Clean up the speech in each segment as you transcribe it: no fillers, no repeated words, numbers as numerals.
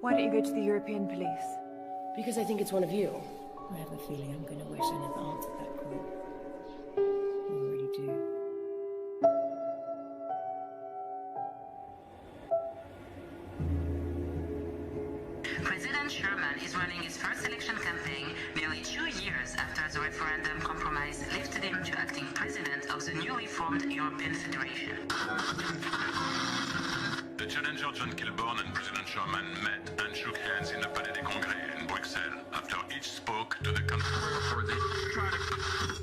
Why don't you go to the European police? Because I think it's one of you. I have a feeling I'm going to wish I never answered that call. I already do. President Sherman is running his first election campaign nearly 2 years after the referendum compromise lifted him to acting president of the newly formed European Federation. The challenger John Kilburn and President Sherman met and shook hands in the Palais des Congrès in Bruxelles after each spoke to the country.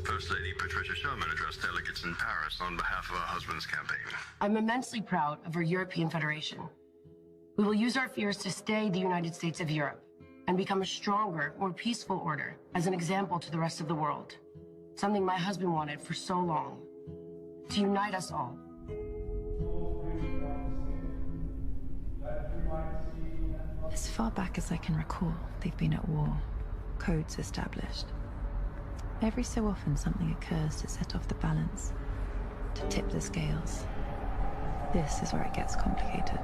First Lady Patricia Sherman addressed delegates in Paris on behalf of her husband's campaign. I'm immensely proud of our European Federation. We will use our fears to stay the United States of Europe and become a stronger, more peaceful order as an example to the rest of the world. Something my husband wanted for so long. To unite us all. As far back as I can recall, they've been at war, codes established. Every so often something occurs to set off the balance, to tip the scales. This is where it gets complicated.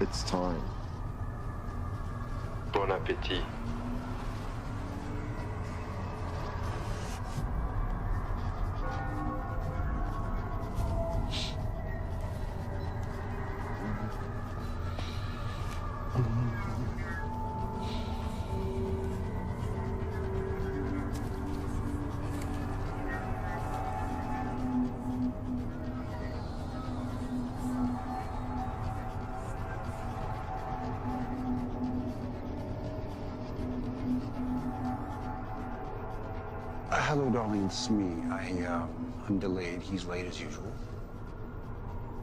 It's time. Bon appétit. Hello, darling, it's me. I'm delayed. He's late as usual.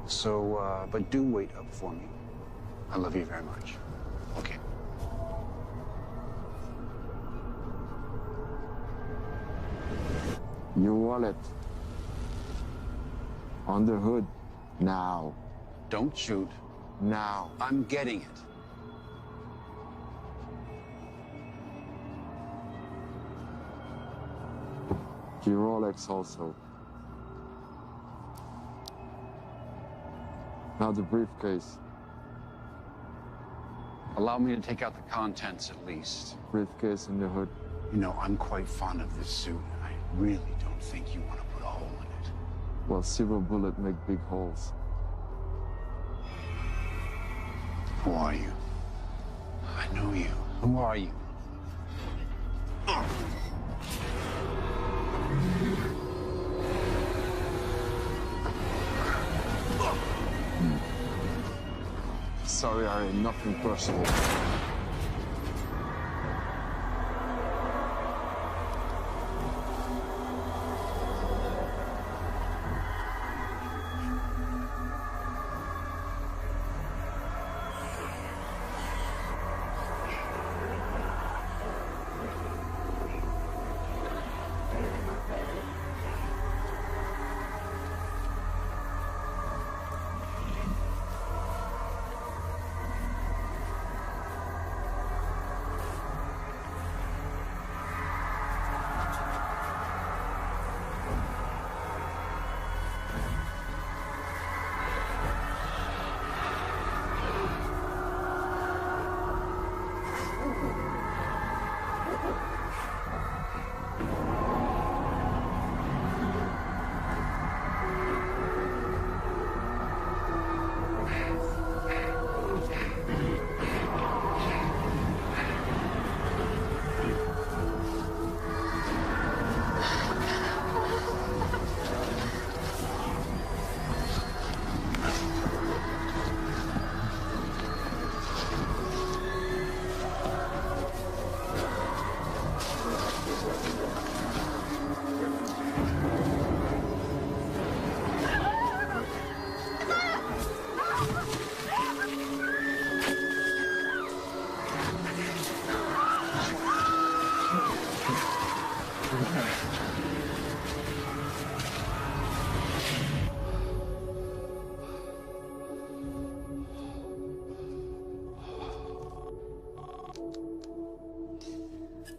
So, but do wait up for me. I love you very much. Okay. Your wallet. On the hood. Now. Don't shoot. Now. I'm getting it. Your Rolex also. Now the briefcase. A Allow me to take out the contents at least. Briefcase in the hood. You know, I'm quite fond of this suit. I really don't think you want to put a hole in it. Well, silver bullet make big holes. Who are you? I know you. Who are you? Sorry, Harry, nothing personal.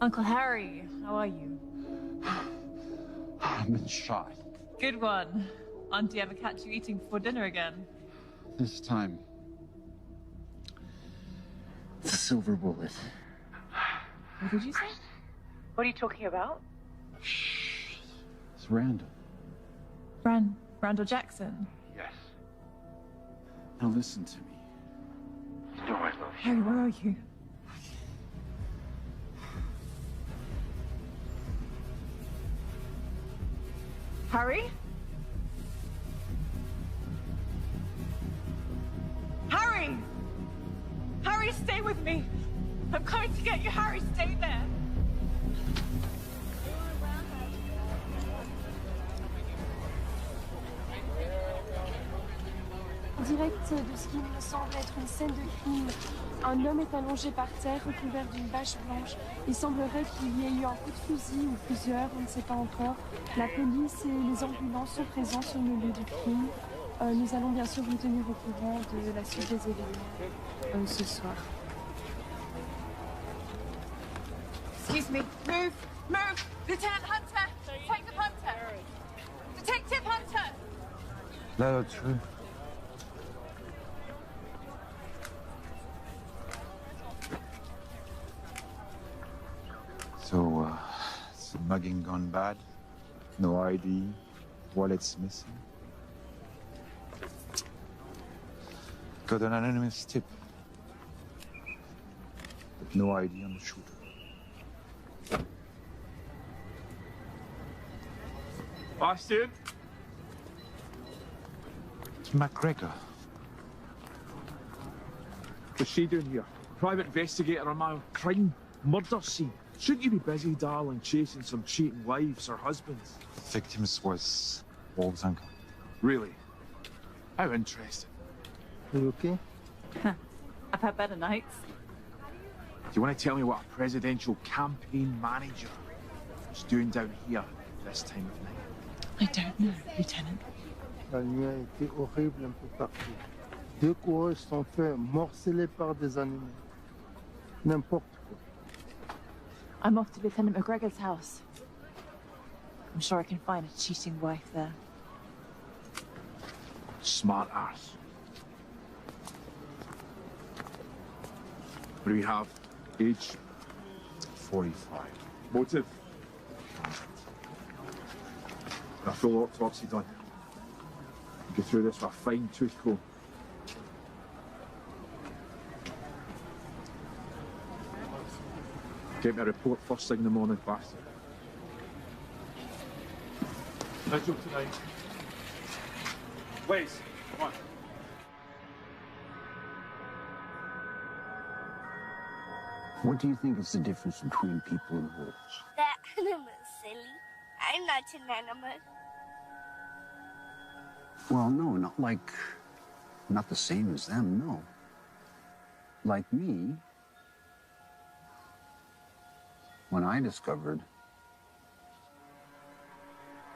Uncle Harry, how are you? I've been shot. Good one. Auntie ever catch you eating before dinner again? This time, it's a silver bullet. What did you say? What are you talking about? Shh. It's Randall. Randall Jackson? Yes. Now listen to me. You know I love you. Harry, where are you? Harry? Harry! Harry, stay with me! I'm coming to get you, Harry, stay there! En direct de ce qui me semble être une scène de crime. Un homme est allongé par terre, recouvert d'une bâche blanche. Il semblerait qu'il y ait eu un coup de fusil ou plusieurs, on ne sait pas encore. La police et les ambulances sont présents sur le lieu du crime. Nous allons bien sûr vous tenir au courant de la suite des événements ce soir. Excuse me. Move! Lieutenant Hunter! Detective Hunter! Detective Hunter! That's true. So, is the mugging gone bad? No ID, wallet's missing. Got an anonymous tip, but no ID on the shooter. Bastard! It's McGregor. What's she doing here? Private investigator on my crime, murder scene. Shouldn't you be busy, darling, chasing some cheating wives or husbands? Victims was Wolf's uncle. Really? How interesting. Are you okay? I've had better nights. Do you want to tell me what a presidential campaign manager is doing down here this time of night? I don't know, Lieutenant. La nuit a été horrible un peu partout. 2 coureurs sont faits morcelés par des animaux. N'importe quoi. I'm off to Lieutenant McGregor's house. I'm sure I can find a cheating wife there. Smart ass. What do we have? Age? 45. Motive? A full autopsy done. Go through this with a fine tooth comb. Get me a report first thing in the morning, bastard. No joke tonight. Please, come on. What do you think is the difference between people and wolves? That animal's silly. I'm not an animal. Well, no, not the same as them, no. Like me, when I discovered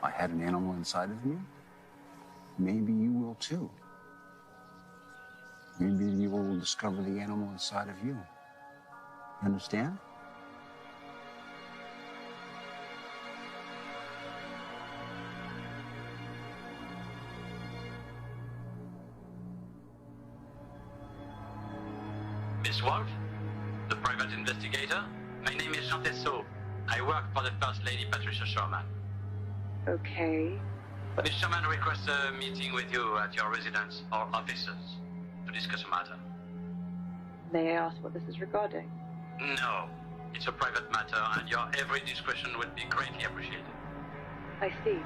I had an animal inside of me, maybe you will too. Maybe you will discover the animal inside of you. Understand? Miss Wolf, the private investigator. My name is Jean. I work for the First Lady Patricia Sherman. Okay. Miss Sherman requests a meeting with you at your residence or offices to discuss a matter. May I ask what this is regarding? No, it's a private matter and your every discretion would be greatly appreciated. I see.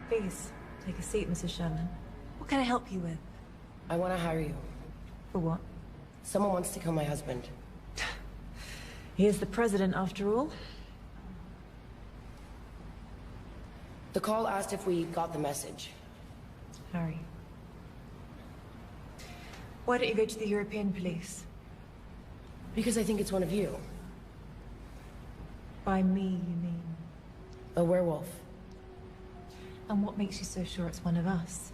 Please, take a seat, Mrs. Sherman. What can I help you with? I want to hire you. For what? Someone wants to kill my husband. He is the president, after all. The call asked if we got the message. Harry. Why don't you go to the European police? Because I think it's one of you. By me, you mean? A werewolf. And what makes you so sure it's one of us?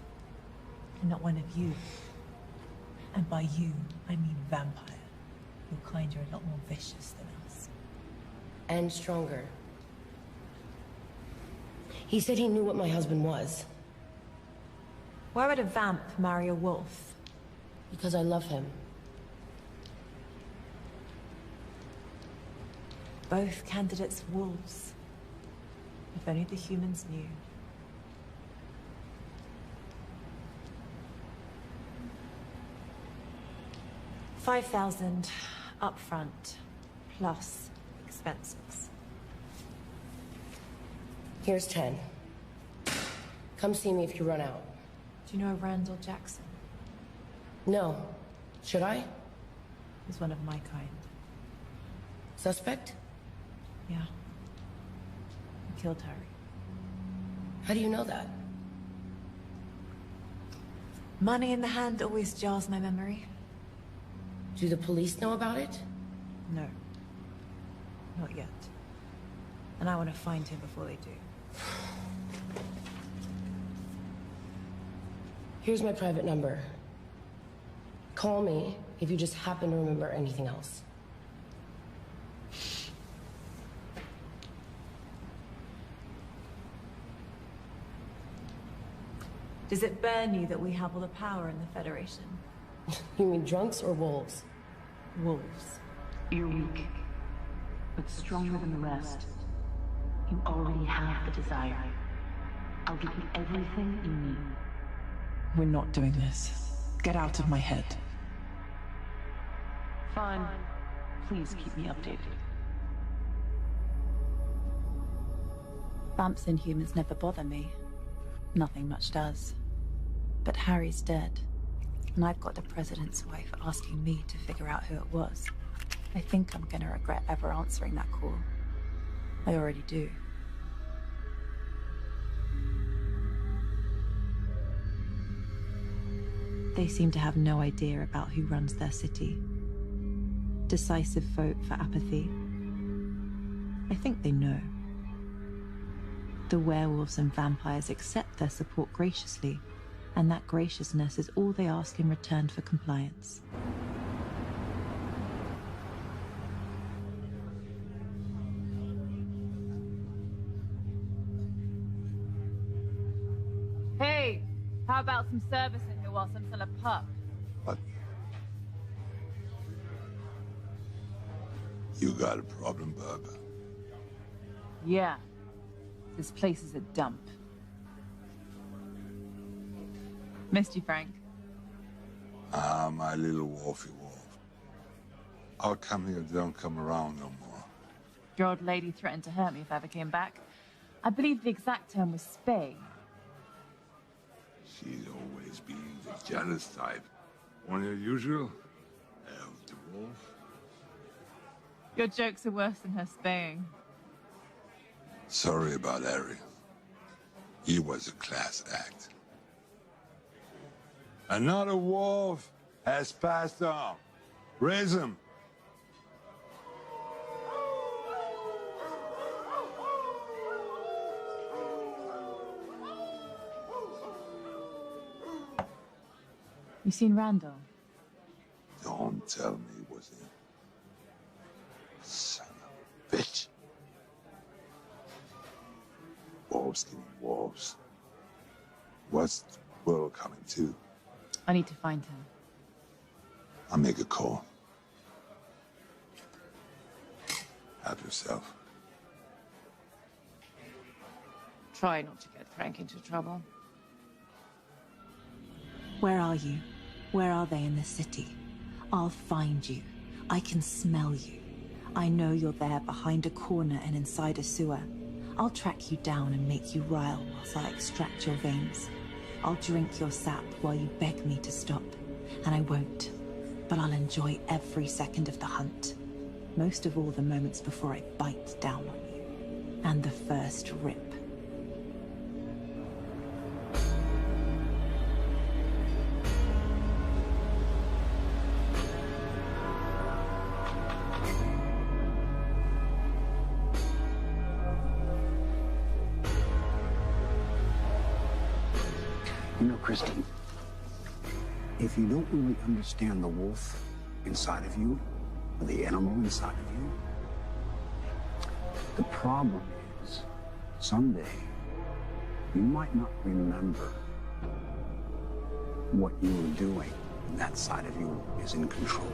And not one of you? And by you, I mean vampire. Your kind are a lot more vicious than us. And stronger. He said he knew what my husband was. Why would a vamp marry a wolf? Because I love him. Both candidates wolves. If only the humans knew. 5,000 upfront, plus expenses. Here's 10. Come see me if you run out. Do you know Randall Jackson? No. Should I? He's one of my kind. Suspect? Yeah. He killed Harry. How do you know that? Money in the hand always jars my memory. Do the police know about it? No. Not yet. And I want to find him before they do. Here's my private number. Call me if you just happen to remember anything else. Does it burn you that we have all the power in the Federation? You mean drunks or wolves? Wolves. You're weak, but stronger than the rest. You already have the desire. I'll give you everything you need. We're not doing this. Get out of my head. Fine. Please keep me updated. Vamps and humans never bother me. Nothing much does. But Harry's dead. And I've got the president's wife asking me to figure out who it was. I think I'm gonna regret ever answering that call. I already do. They seem to have no idea about who runs their city. Decisive vote for apathy. I think they know. The werewolves and vampires accept their support graciously, and that graciousness is all they ask in return for compliance. Hey, how about some service in here whilst I'm still a pup? What? You got a problem, bub? Yeah. This place is a dump. Missed you, Frank. Ah, my little wolfy wolf. I'll come here, don't come around no more. Your old lady threatened to hurt me if I ever came back. I believe the exact term was spay. She's always been the jealous type. One as usual, elf the wolf. Your jokes are worse than her spaying. Sorry about Harry. He was a class act. Another wolf has passed on. Raise him. You seen Randall? Don't tell me it was him. Son of a bitch. Wolves killing wolves. What's the world coming to? I need to find him. I'll make a call. Help yourself. Try not to get Frank into trouble. Where are you? Where are they in the city? I'll find you. I can smell you. I know you're there behind a corner and inside a sewer. I'll track you down and make you rile whilst I extract your veins. I'll drink your sap while you beg me to stop. And I won't. But I'll enjoy every second of the hunt. Most of all the moments before I bite down on you. And the first rip. You know, Kristen, if you don't really understand the wolf inside of you, or the animal inside of you, the problem is, someday, you might not remember what you were doing, and that side of you is in control.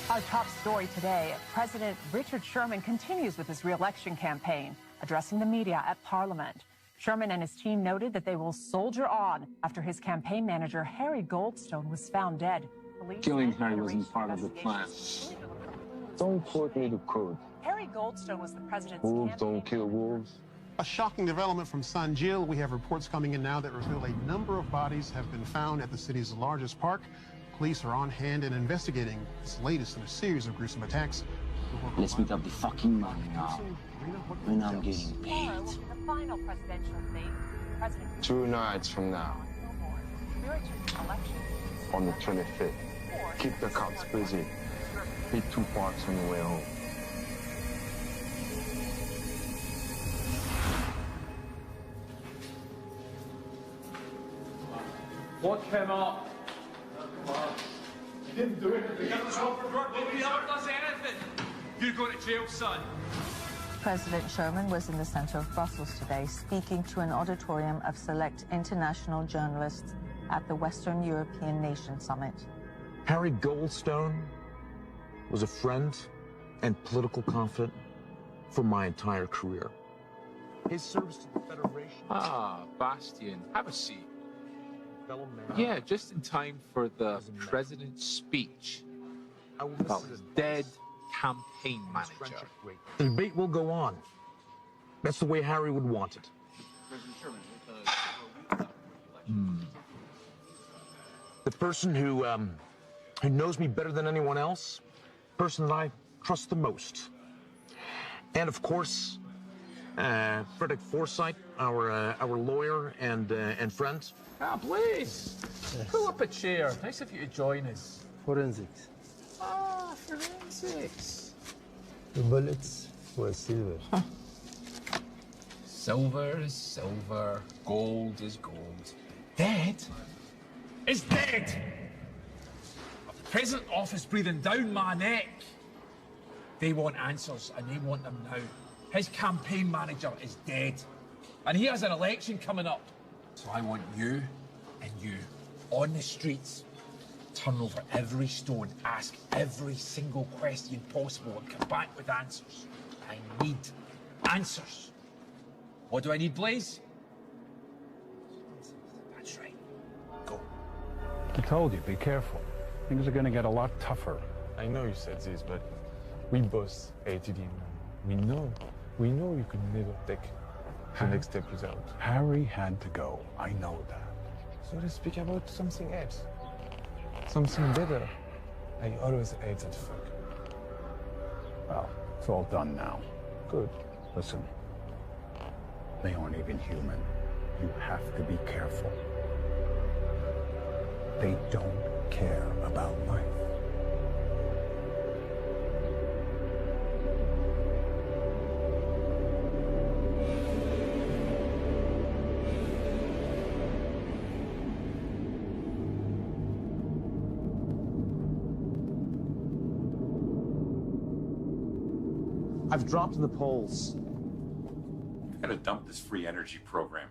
Our top story today, President Richard Sherman continues with his re-election campaign, addressing the media at Parliament. Sherman and his team noted that they will soldier on after his campaign manager, Harry Goldstone, was found dead. Killing Harry wasn't part of the plan. Don't quote me to code. Harry Goldstone was the president's Wolves don't kill wolves. A shocking development from San Gil. We have reports coming in now that reveal a number of bodies have been found at the city's largest park. Police are on hand and investigating this latest in a series of gruesome attacks Let's meet up the fucking money now. When I'm getting paid. The final presidential debate, President 2 nights from now. On the 25th. Keep the cops busy. Hit 2 parks on the way home. Lock him up. Come on. You didn't do anything. Nobody ever does anything. You're going to jail, son. President Sherman was in the center of Brussels today, speaking to an auditorium of select international journalists at the Western European Nation Summit. Harry Goldstone was a friend and political confidant for my entire career. His service to the Federation... Ah, Bastian, have a seat. Fellow man. Yeah, just in time for the president's speech about his dead campaign manager. The debate will go on. That's the way Harry would want it. The person who knows me better than anyone else, the person that I trust the most. And of course, Frederick Forsyth, our lawyer and friend. Ah, please. Yes. Pull up a chair. Nice of you to join us. Forensics. Ah, forensics. The bullets were silver. Huh. Silver is silver. Gold is gold. Dead is dead. The President's office breathing down my neck. They want answers, and they want them now. His campaign manager is dead, and he has an election coming up. So I want you and you on the streets, turn over every stone, ask every single question possible, and come back with answers. I need answers. What do I need, Blaze? That's right. Go. I told you, be careful. Things are going to get a lot tougher. I know you said this, but we both hated him. We know you could never take the next step without. Harry had to go. I know that. So let's speak about something else. Something better. I always hate that fuck. Well, it's all done now. Good. Listen, they aren't even human. You have to be careful. They don't care about life. I've dropped in the polls. I've got to dump this free energy program.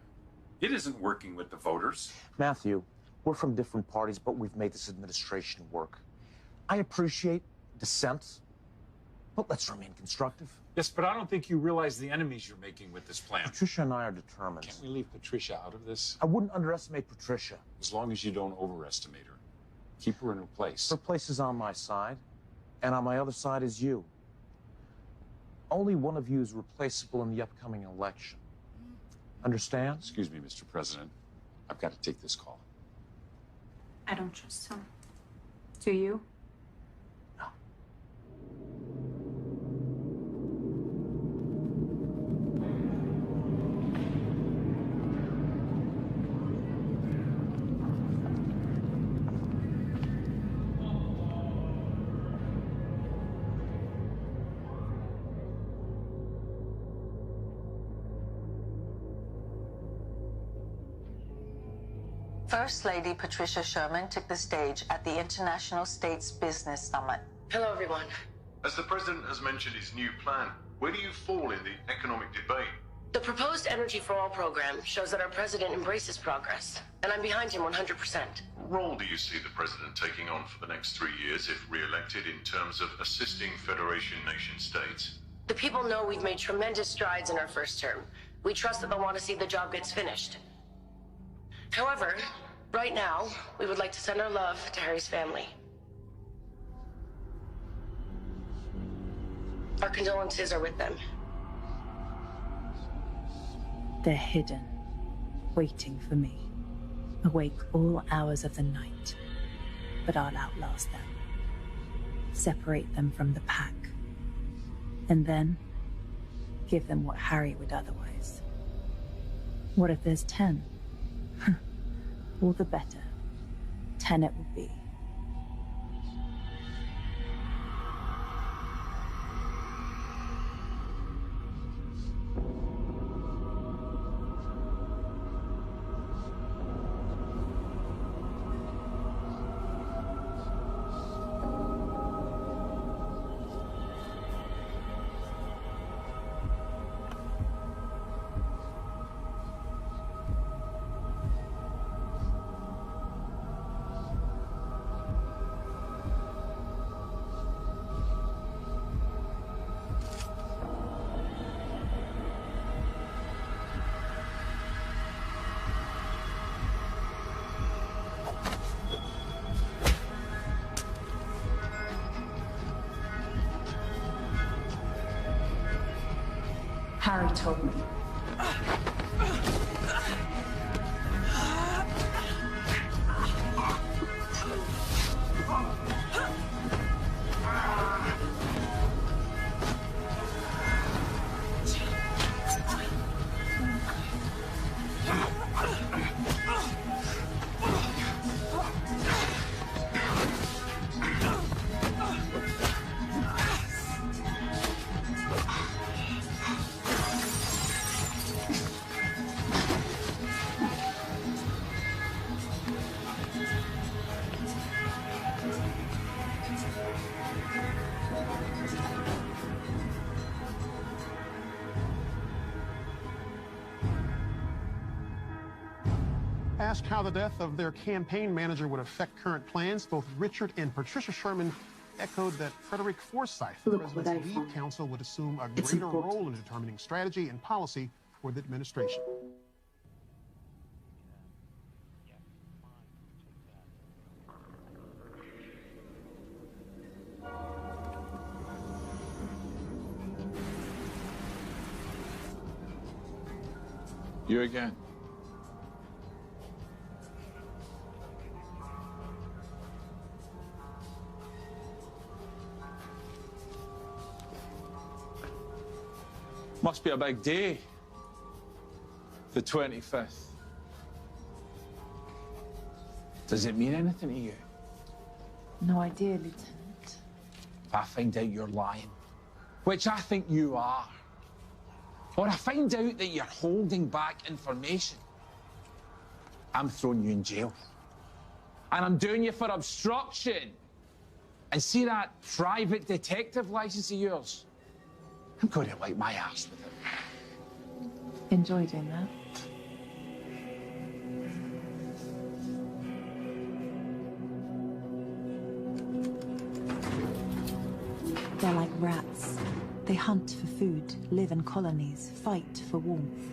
It isn't working with the voters. Matthew, we're from different parties, but we've made this administration work. I appreciate dissent, but let's remain constructive. Yes, but I don't think you realize the enemies you're making with this plan. Patricia and I are determined. Can't we leave Patricia out of this? I wouldn't underestimate Patricia. As long as you don't overestimate her. Keep her in her place. Her place is on my side, and on my other side is you. Only one of you is replaceable in the upcoming election. Understand? Excuse me, Mr. President. I've got to take this call. I don't trust him. Do you? First Lady Patricia Sherman took the stage at the International States Business Summit. Hello, everyone. As the president has mentioned his new plan, where do you fall in the economic debate? The proposed Energy for All program shows that our president embraces progress, and I'm behind him 100%. What role do you see the president taking on for the next 3 years if re-elected in terms of assisting Federation nation states? The people know we've made tremendous strides in our first term. We trust that they'll want to see the job gets finished. However, right now, we would like to send our love to Harry's family. Our condolences are with them. They're hidden, waiting for me, awake all hours of the night. But I'll outlast them, separate them from the pack, And then, give them what Harry would otherwise. What if there's 10? All the better. 10 it will be. Harry told me. Asked how the death of their campaign manager would affect current plans, both Richard and Patricia Sherman echoed that Frederick Forsyth, the president's lead counsel, would assume a greater role in determining strategy and policy for the administration. You again. Must be a big day. The 25th. Does it mean anything to you? No idea, Lieutenant. If I find out you're lying, which I think you are, or I find out that you're holding back information, I'm throwing you in jail. And I'm doing you for obstruction. And see that private detective license of yours? I'm going to light my ass with it. Enjoy doing that. They're like rats. They hunt for food, live in colonies, fight for warmth.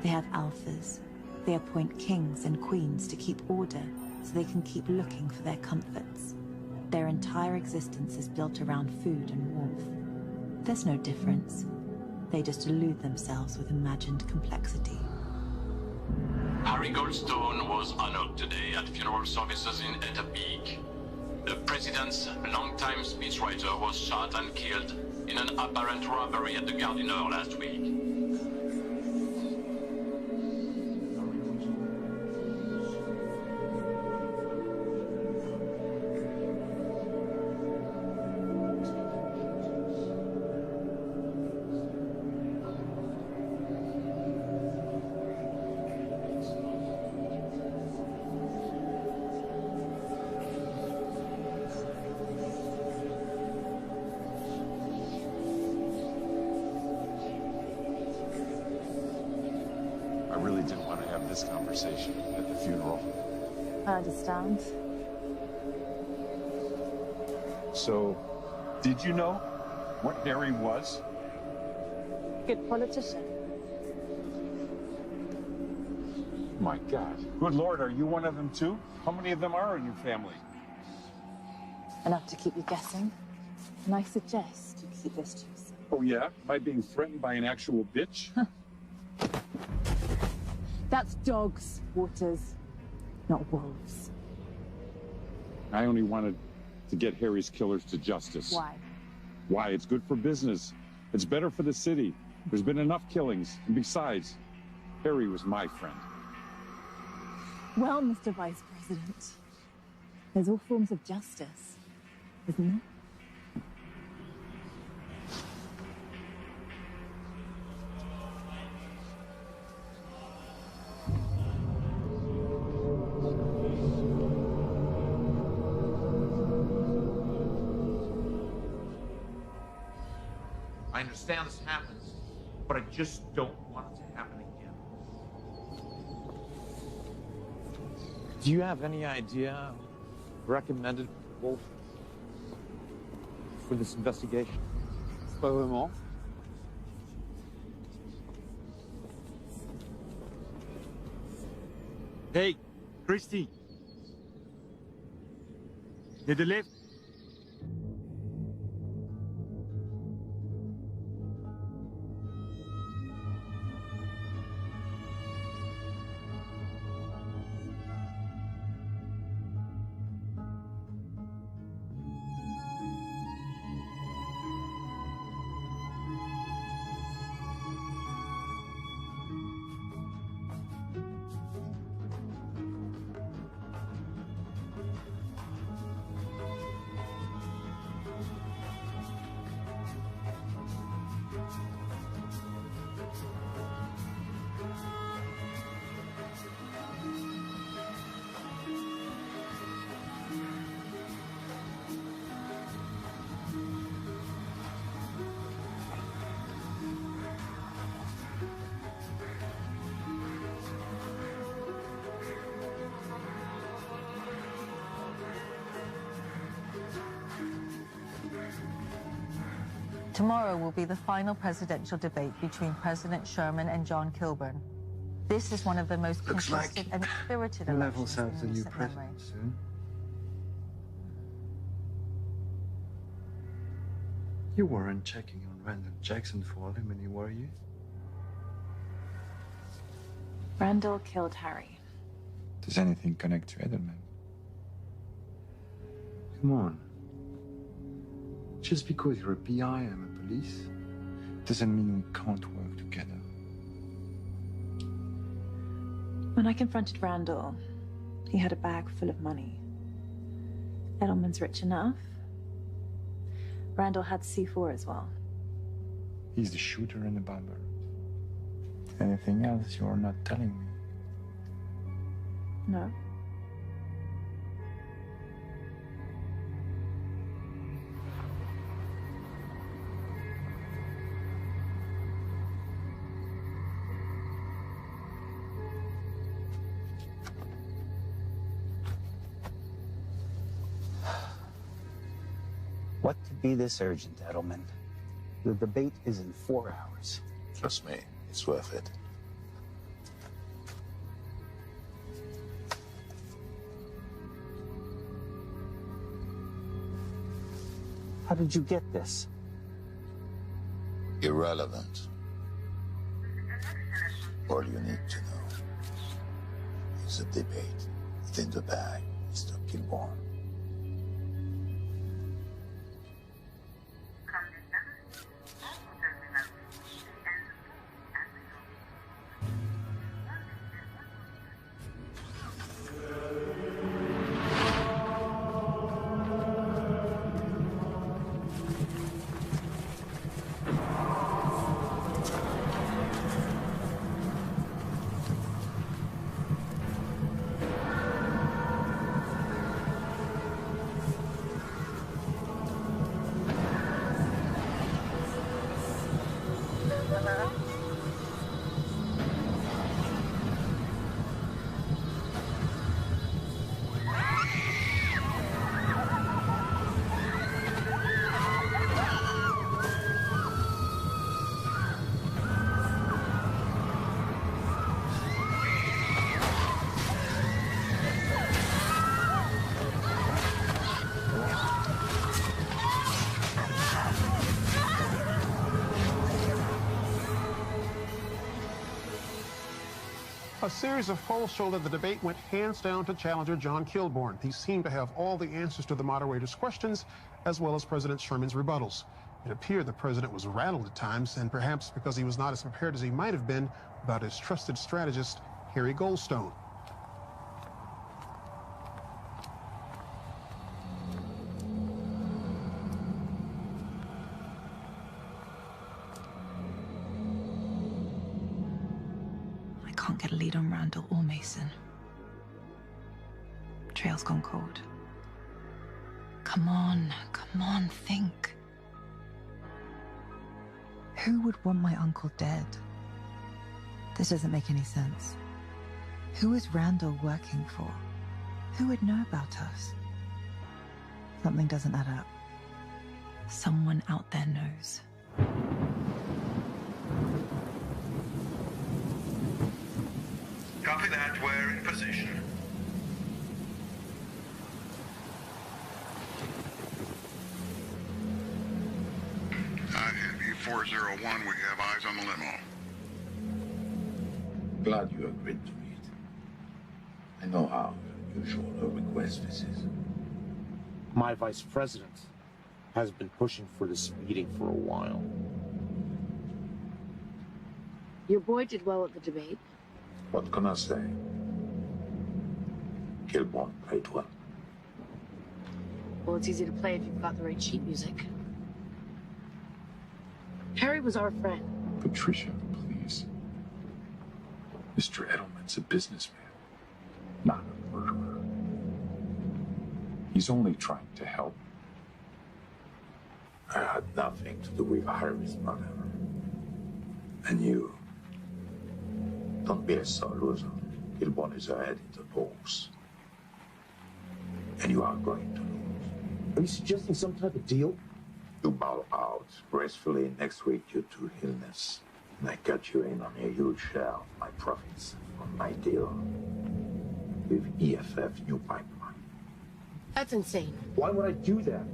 They have alphas. They appoint kings and queens to keep order so they can keep looking for their comforts. Their entire existence is built around food and warmth. There's no difference. They just elude themselves with imagined complexity. Harry Goldstone was honored today at funeral services in Eta Peak. The president's longtime speechwriter was shot and killed in an apparent robbery at the Gardiner last week. This conversation at the funeral. I understand. So, did you know what Harry was? Good politician. My God. Good Lord, are you one of them too? How many of them are in your family? Enough to keep you guessing. And I suggest you keep this to yourself. Oh yeah? By being threatened by an actual bitch? That's dogs, Waters, not wolves. I only wanted to get Harry's killers to justice. Why? Why? It's good for business. It's better for the city. There's been enough killings. And besides, Harry was my friend. Well, Mr. Vice President, there's all forms of justice, isn't there? I understand this happens, but I just don't want it to happen again. Do you have any idea recommended people for this investigation? Pas vraiment. Hey, Christy. To the left. Tomorrow will be the final presidential debate between President Sherman and John Kilburn. This is one of the most contested and spirited elections in the new recent memory. president soon. You weren't checking on Randall Jackson for alimony, were you? Randall killed Harry. Does anything connect to Edelman? Come on. Just because you're a PI and I'm a police, doesn't mean we can't work together. When I confronted Randall, he had a bag full of money. Edelman's rich enough. Randall had C4 as well. He's the shooter and the bomber. Anything else you're not telling me? No. What could be this urgent, Edelman? The debate is in 4 hours. Trust me, it's worth it. How did you get this? Irrelevant. All you need to know is the debate within the bag, Mr. Kilburn. A series of polls show that the debate went hands down to challenger John Kilburn. He seemed to have all the answers to the moderator's questions, as well as President Sherman's rebuttals. It appeared the president was rattled at times, and perhaps because he was not as prepared as he might have been about his trusted strategist, Harry Goldstone. I can't get a lead on Randall or Mason. Trail's gone cold. Come on, think. Who would want my uncle dead? This doesn't make any sense. Who is Randall working for? Who would know about us? Something doesn't add up. Someone out there knows. Copy that. We're in position. I have you 401. We have eyes on the limo. Glad you agreed to meet. I know how unusual a request this is. My vice president has been pushing for this meeting for a while. Your boy did well at the debate. What can I say? Kilborn played well. Well, it's easy to play if you've got the right sheet music. Harry was our friend. Patricia, please. Mr. Edelman's a businessman, not a murderer. He's only trying to help. I had nothing to do with Harry's murder. And you. Don't be a sore loser. Kilborn is ahead in the polls. And you are going to lose. Are you suggesting some type of deal? You bow out gracefully next week due to illness. And I cut you in on a huge share of my profits on my deal with EFF New Pipeline. That's insane. Why would I do that?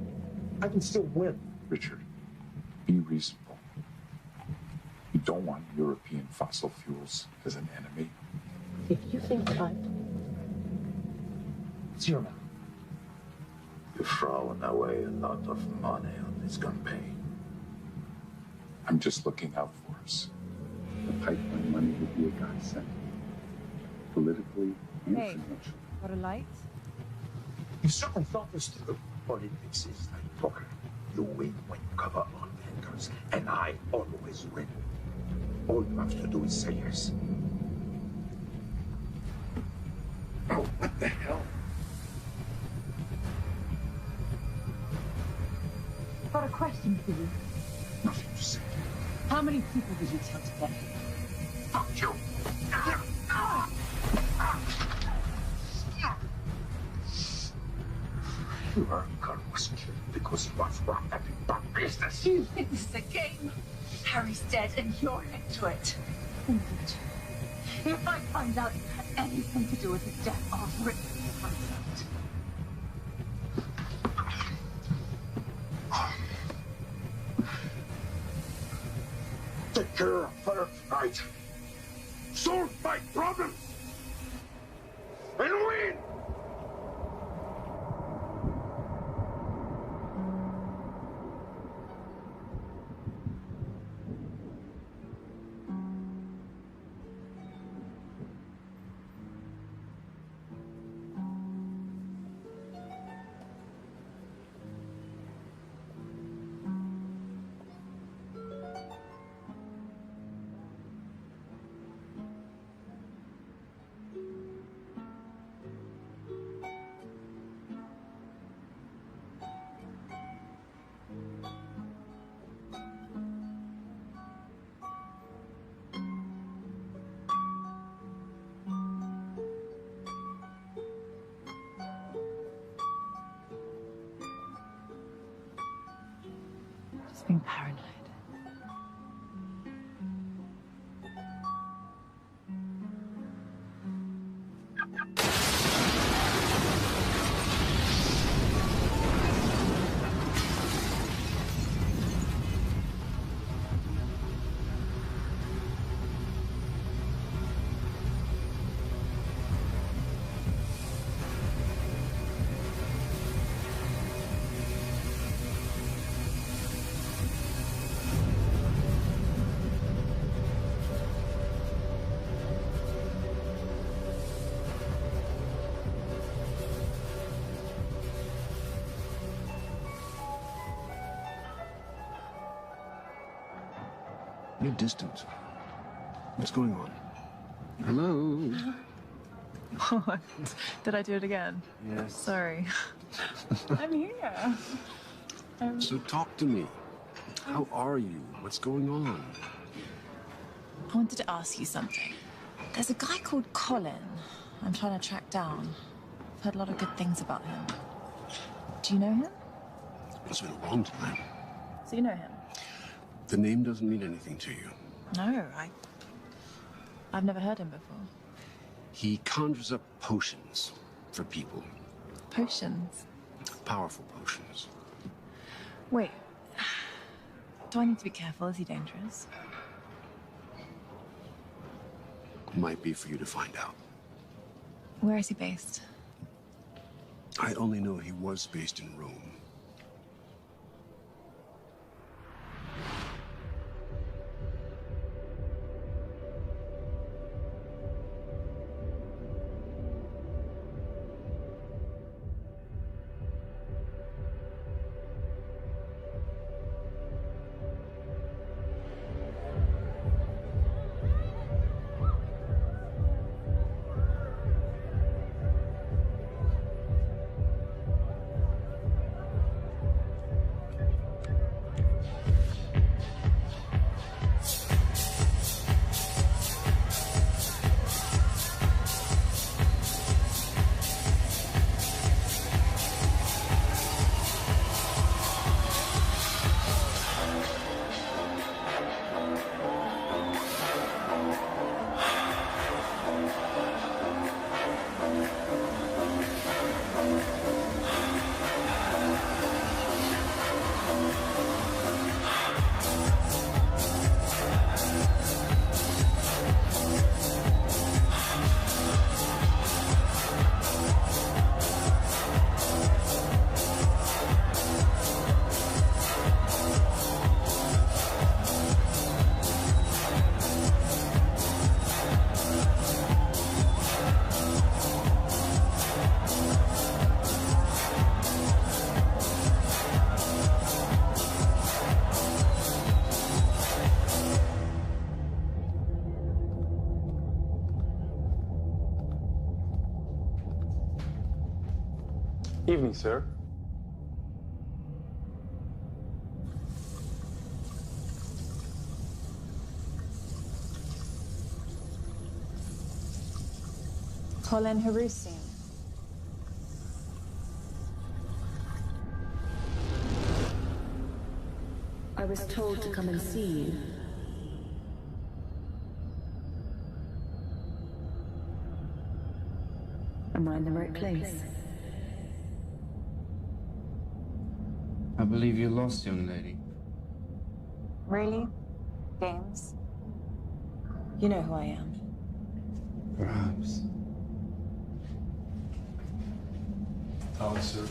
I can still win. Richard, be reasonable. You don't want European fossil fuels as an enemy. If you think I'm... It's your mouth. You've thrown away a lot of money on this campaign. I'm just looking out for us. The pipeline money would be a godsend. Politically and financially. Got a light? You certainly thought this through. Politics is like poker. You win when you cover all bankers, and I always win. All you have to do is say yes. Oh, what the hell? Got a question for you. Nothing to say. How many people did you tell today? Fuck you. Your uncle was killed because he was wrapped up in bad business. You think this is a game? Harry's dead and you're into it. Indeed. If I find out you had anything to do with his death, I'll rip this contract. Take care of her tonight. Solve my problems. And win! Just being paranoid. You're distant. What's going on? Hello? What? Did I do it again? Yes. Sorry. I'm here. So talk to me. How are you? What's going on? I wanted to ask you something. There's a guy called Colin I'm trying to track down. I've heard a lot of good things about him. Do you know him? It's been a long time. So you know him? The name doesn't mean anything to you. No, I've never heard him before. He conjures up potions for people. Potions? Powerful potions. Wait. Do I need to be careful? Is he dangerous? Might be for you to find out. Where is he based? I only know he was based in Rome. Evening, sir. Colin Harusian. I was told to come and see you. Am I in the right place? I believe you're lost, young lady. Really? Games? You know who I am. Perhaps. Sir.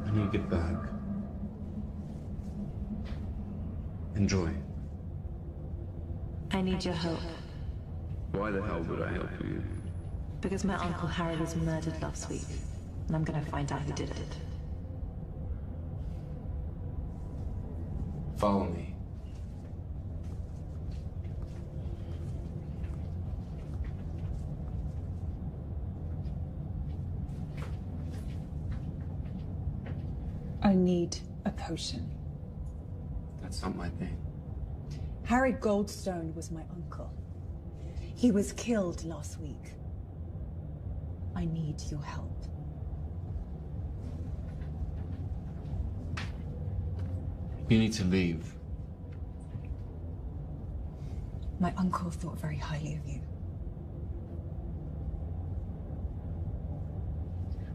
When you get back, enjoy. I need your help. Why the hell would I help you? Because my Uncle Harry was murdered last week, and I'm gonna find out who did it. Follow me. I need a potion. That's not my thing. Harry Goldstone was my uncle. He was killed last week. I need your help. You need to leave. My uncle thought very highly of you.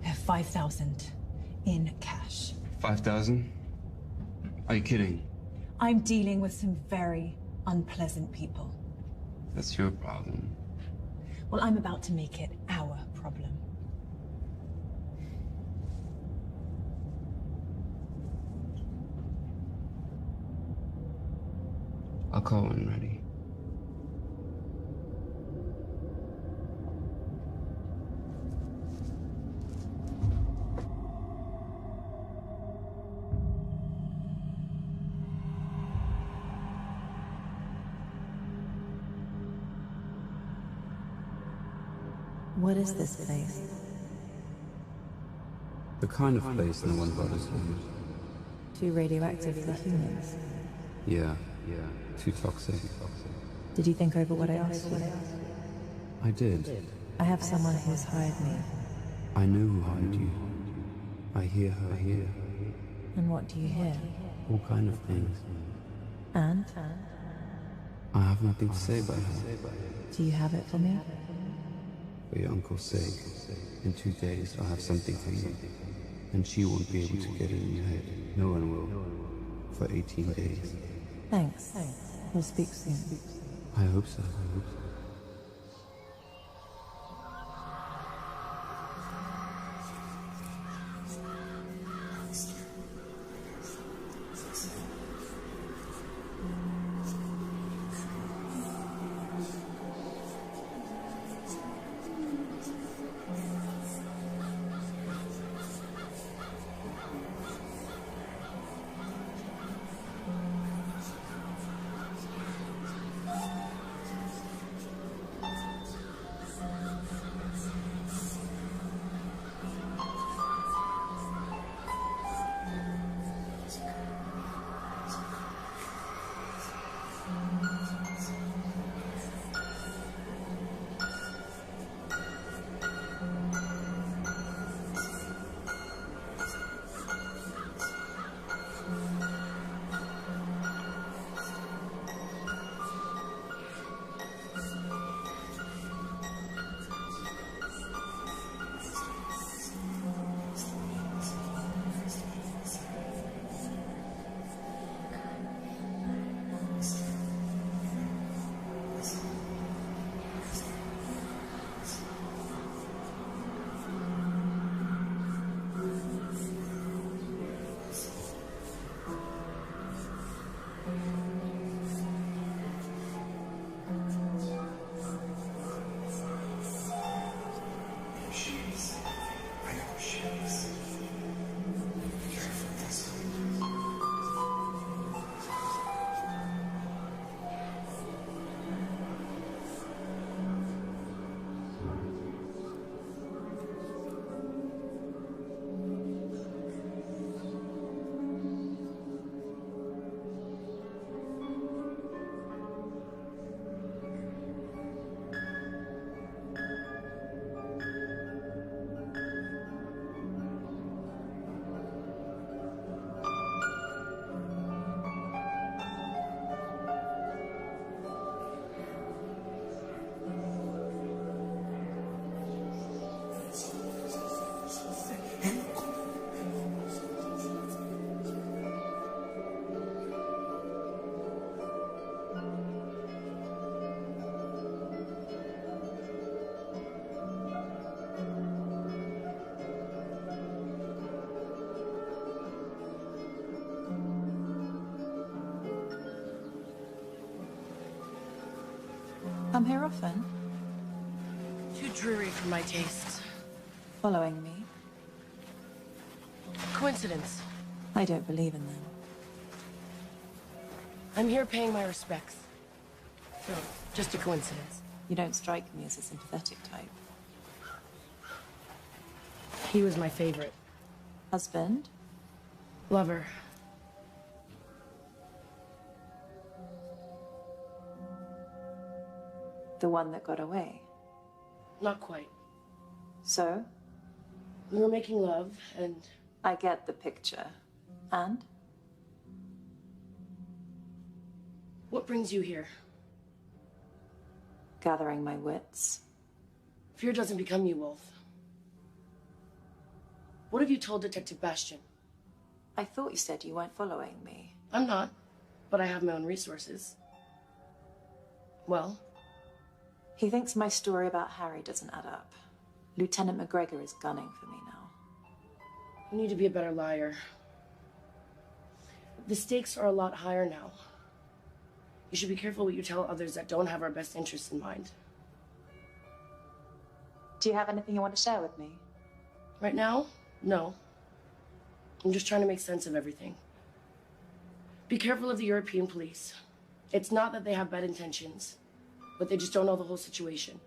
I have 5,000 in cash. 5,000? Are you kidding? I'm dealing with some very unpleasant people. That's your problem. Well, I'm about to make it our problem. I'll call when ready. What is this place? The kind of place no one bothers with. Too radioactive for humans. Yeah. Too toxic. Did you think over what I asked you? I did. I have someone who's hired me. I know who hired you. I hear her here. And what do you hear? All kind of things. And? I have nothing to say about her. Do you have it for me? For your uncle's sake, in 2 days I'll have something for you. And she won't be able to get it in your head. No one will. For 18 days. Thanks. We'll speak soon. I hope so. Come here often? Too dreary for my taste. Following me? Coincidence. I don't believe in them. I'm here paying my respects. So, just a coincidence. You don't strike me as a sympathetic type. He was my favorite. Husband? Lover. The one that got away? Not quite. So? We were making love, and... I get the picture. And? What brings you here? Gathering my wits. Fear doesn't become you, Wolf. What have you told Detective Bastian? I thought you said you weren't following me. I'm not, but I have my own resources. Well? He thinks my story about Harry doesn't add up. Lieutenant McGregor is gunning for me now. You need to be a better liar. The stakes are a lot higher now. You should be careful what you tell others that don't have our best interests in mind. Do you have anything you want to share with me? Right now? No. I'm just trying to make sense of everything. Be careful of the European police. It's not that they have bad intentions, but they just don't know the whole situation.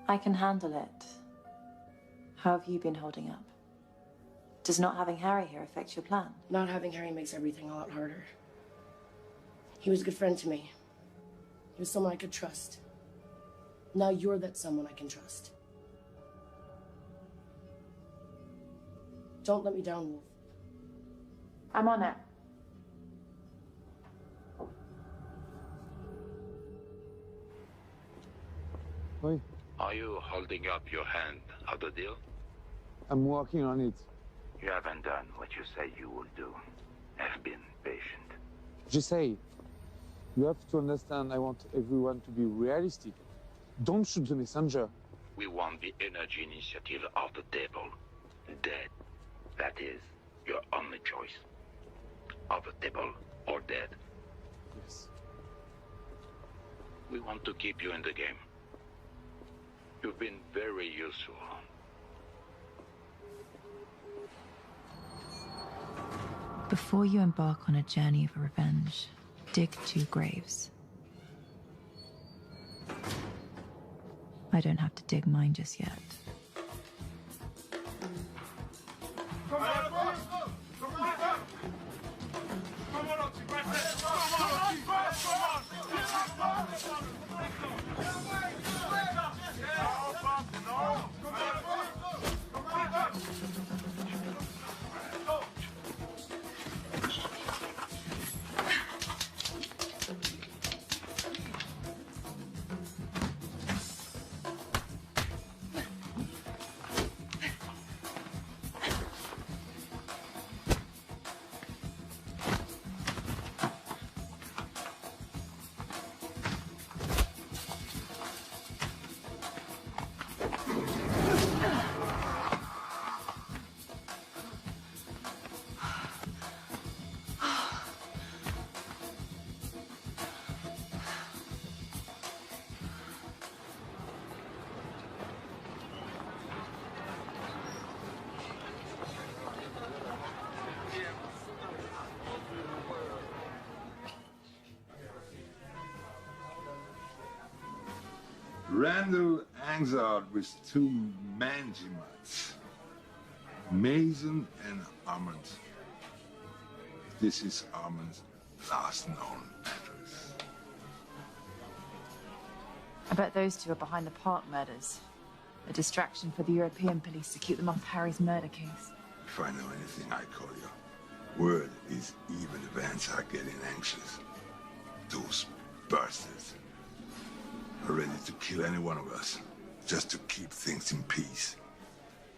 I can handle it. How have you been holding up? Does not having Harry here affect your plan? Not having Harry makes everything a lot harder. He was a good friend to me. He was someone I could trust. Now you're that someone I can trust. Don't let me down, Wolf. I'm on it. Oi, Are you holding up your hand of the deal? I'm working on it. You haven't done what you say you will do. Have been patient. Just say, you have to understand I want everyone to be realistic. Don't shoot the messenger. We want the energy initiative off the table. Dead. That is your only choice. Off the table or dead. Yes. We want to keep you in the game. You've been very useful. Before you embark on a journey of revenge, dig 2 graves. I don't have to dig mine just yet. Randall hangs out with 2 manjimats, Mason and Armand. This is Armand's last known address. I bet those 2 are behind the Park murders. A distraction for the European police to keep them off Harry's murder case. If I know anything, I call you. Word is even events are getting anxious. Those bastards are ready to kill any one of us, just to keep things in peace.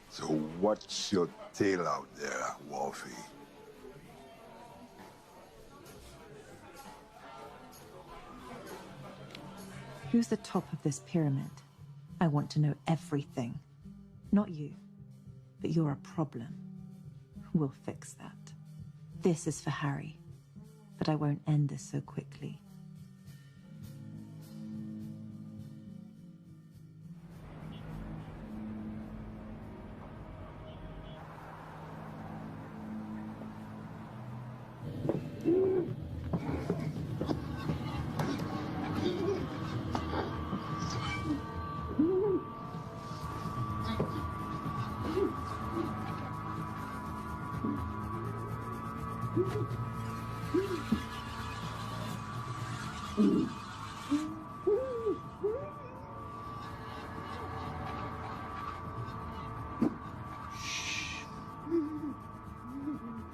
So watch your tail out there, Wolfie. Who's the top of this pyramid? I want to know everything. Not you, but you're a problem. We'll fix that. This is for Harry, but I won't end this so quickly.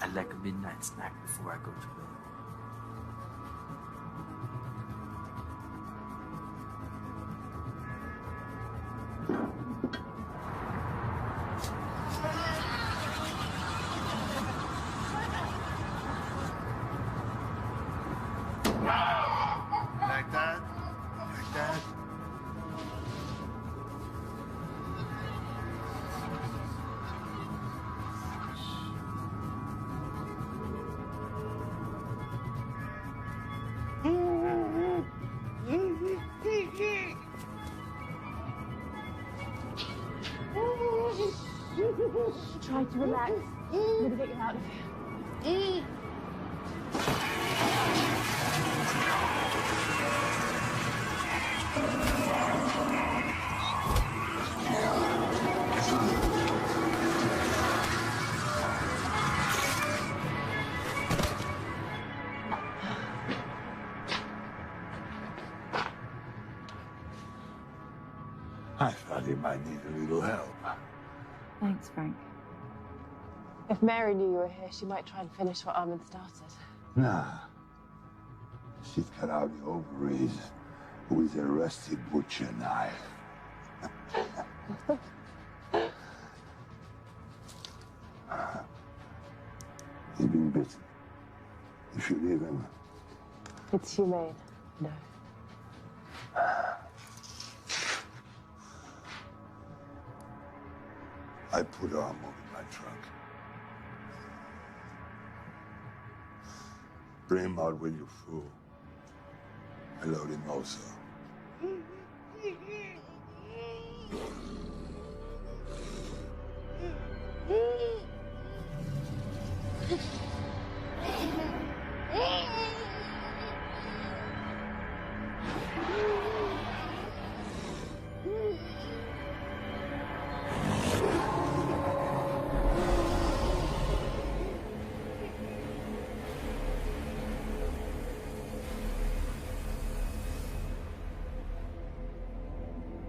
I like a midnight snack before I go to bed. Like that? Like that? Try to relax. I'm gonna get you out of here. thought he might need a little help. Thanks, Frank. If Mary knew you were here, she might try and finish what Armin started. Nah. She's cut out the ovaries with a rusty butcher knife. He's been bitten. You should leave him. It's humane, no. I put armor in my trunk. Bring him out with you, fool. I load him also.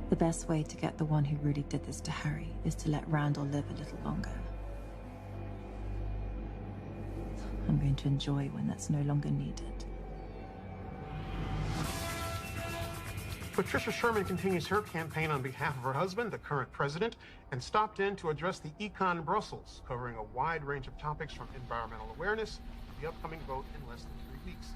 The best way to get the one who really did this to Harry is to let Randall live a little longer. I'm going to enjoy when that's no longer needed. Patricia Sherman continues her campaign on behalf of her husband, the current president, and stopped in to address the econ in Brussels, covering a wide range of topics from environmental awareness to the upcoming vote in less than 3 weeks.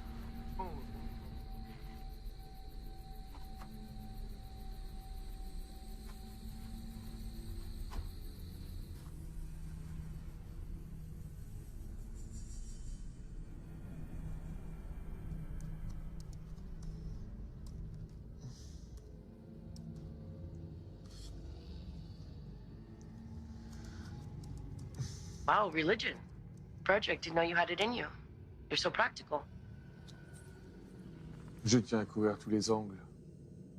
Wow, religion. Frederick, didn't know you had it in you. You're so practical. Je tiens à couvrir tous les angles.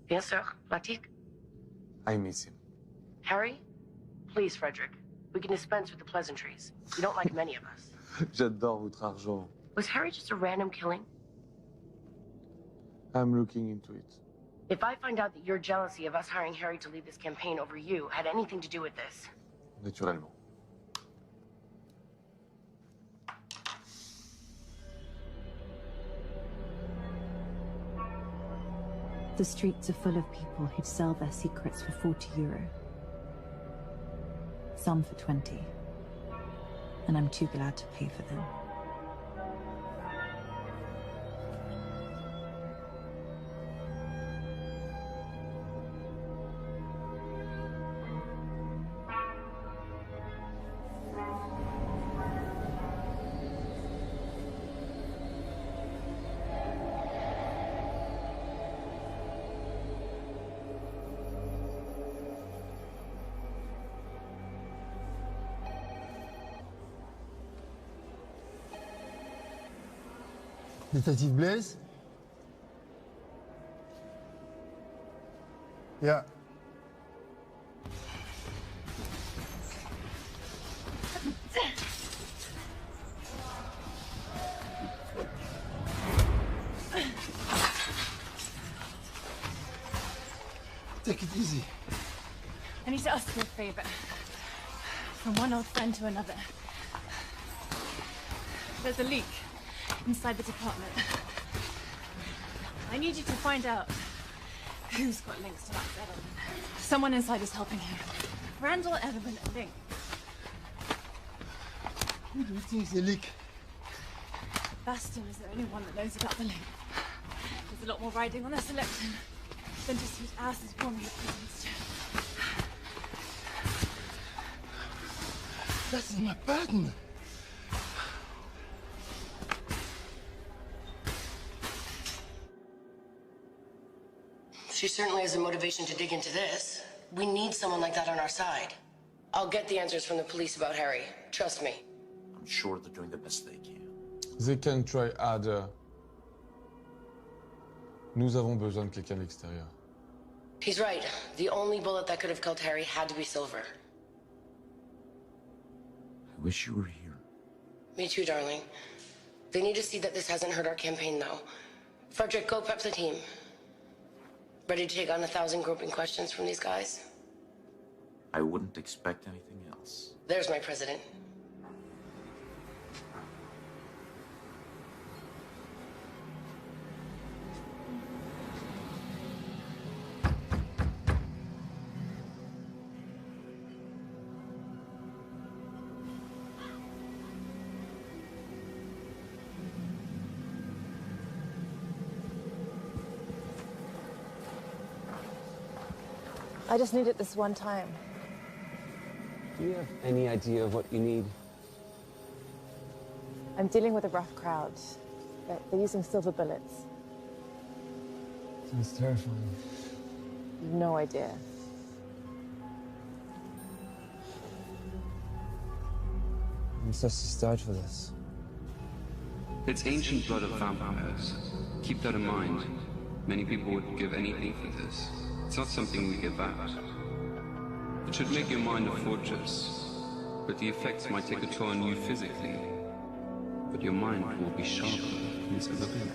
Bien sûr, pratique. I miss him. Harry, please, Frederick. We can dispense with the pleasantries. You don't like many of us. J'adore votre argent. Was Harry just a random killing? I'm looking into it. If I find out that your jealousy of us hiring Harry to lead this campaign over you had anything to do with this. Naturellement. The streets are full of people who'd sell their secrets for €40. Some for 20. And I'm too glad to pay for them. Detective Blaise? Ja. Take it easy. I need to ask you a favor. From one old friend to another. There's a leak inside the department. I need you to find out who's got links to Max Edelman. Someone inside is helping him. Randall Edelman a link. Who do you think is the leak? Baston is the only one that knows about the link. There's a lot more riding on this election than just whose ass is warming the president's chair. That's my pattern. She certainly has a motivation to dig into this. We need someone like that on our side. I'll get the answers from the police about Harry. Trust me. I'm sure they're doing the best they can. They can try harder. Nous avons besoin de quelqu'un de l'extérieur. He's right. The only bullet that could have killed Harry had to be silver. I wish you were here. Me too, darling. They need to see that this hasn't hurt our campaign, though. Frederick, go prep the team. Ready to take on 1,000 groping questions from these guys? I wouldn't expect anything else. There's my president. I just need it this one time. Do you have any idea of what you need? I'm dealing with a rough crowd. They're using silver bullets. Sounds terrifying. You've no idea. Ancestors died for this. It's ancient blood of vampires. Keep that in mind. Many people would give anything for this. It's not something we give out. It should make your mind a fortress, but the effects might take a toll on you physically. But your mind will be sharper than it's ever been.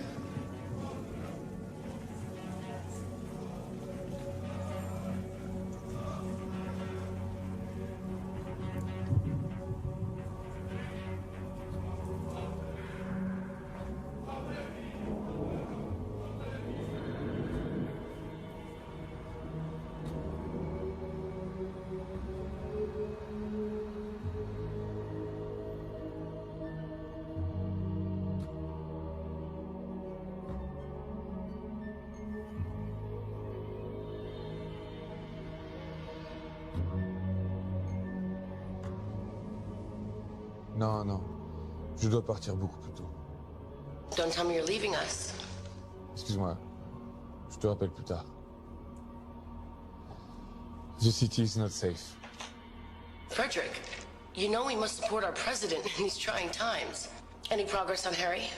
Non, non. Je dois partir beaucoup plus tôt. Don't tell me you're leaving us. Excuse-moi. Je te rappelle plus tard. The city is not safe. Frederick, you know we must support our president in these trying times. Any progress on Harry?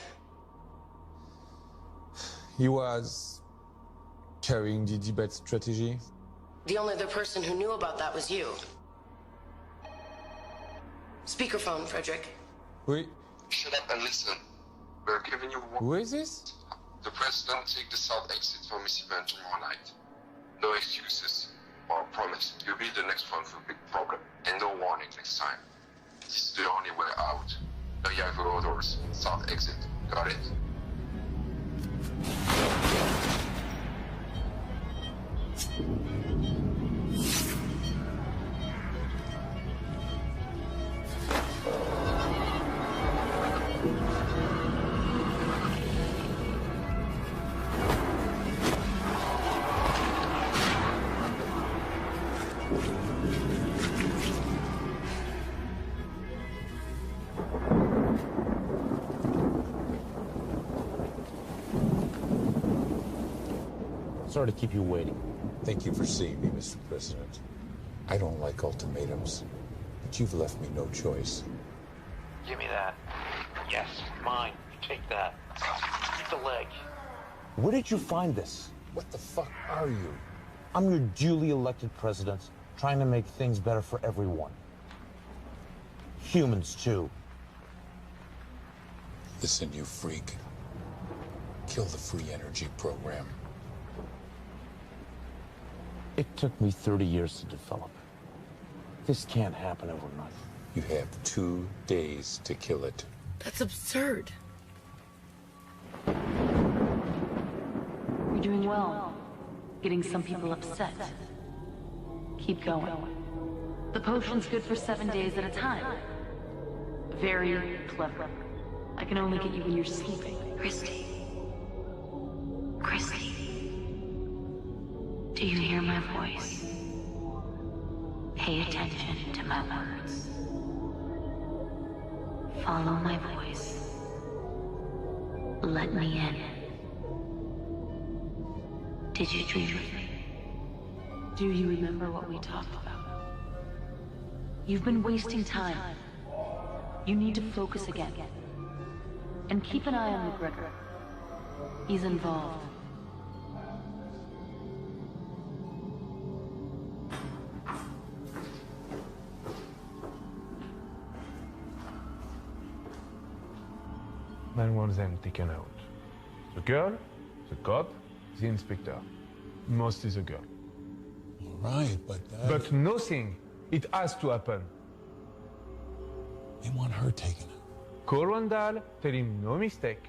He was carrying the debate strategy. The only other person who knew about that was you. Speakerphone, Frederick. Oui. Shut up and listen. We're giving you one. Who is this? The president take the south exit from his event tomorrow night. No excuses. Or promise, you'll be the next one for a big problem. And no warning next time. This is the only way out. No Yahoo doors. South exit. Got it? Sorry to keep you waiting. Thank you for seeing me, Mr. President. I don't like ultimatums, but you've left me no choice. Give me that. Yes, mine. Take that. Eat the leg. Where did you find this? What the fuck are you? I'm your duly elected president, trying to make things better for everyone. Humans, too. Listen, you freak. Kill the free energy program. It took me 30 years to develop. This can't happen overnight. You have 2 days to kill it. That's absurd. You're doing well. Getting some people upset. Keep going. The potion's good for 7 days at a time. Very clever. I can only get you when you're sleeping. Christy. Christy. Do you hear my voice? Pay attention to my words. Follow my voice. Let me in. Did you dream of me? Do you remember what we talked about? You've been wasting time. You need to focus again. And keep an eye on McGregor. He's involved. Man wants them taken out. The girl, the cop, the inspector. Mostly the girl. Right, but But nothing It has to happen. They want her taken. Call Randall, tell him no mistake.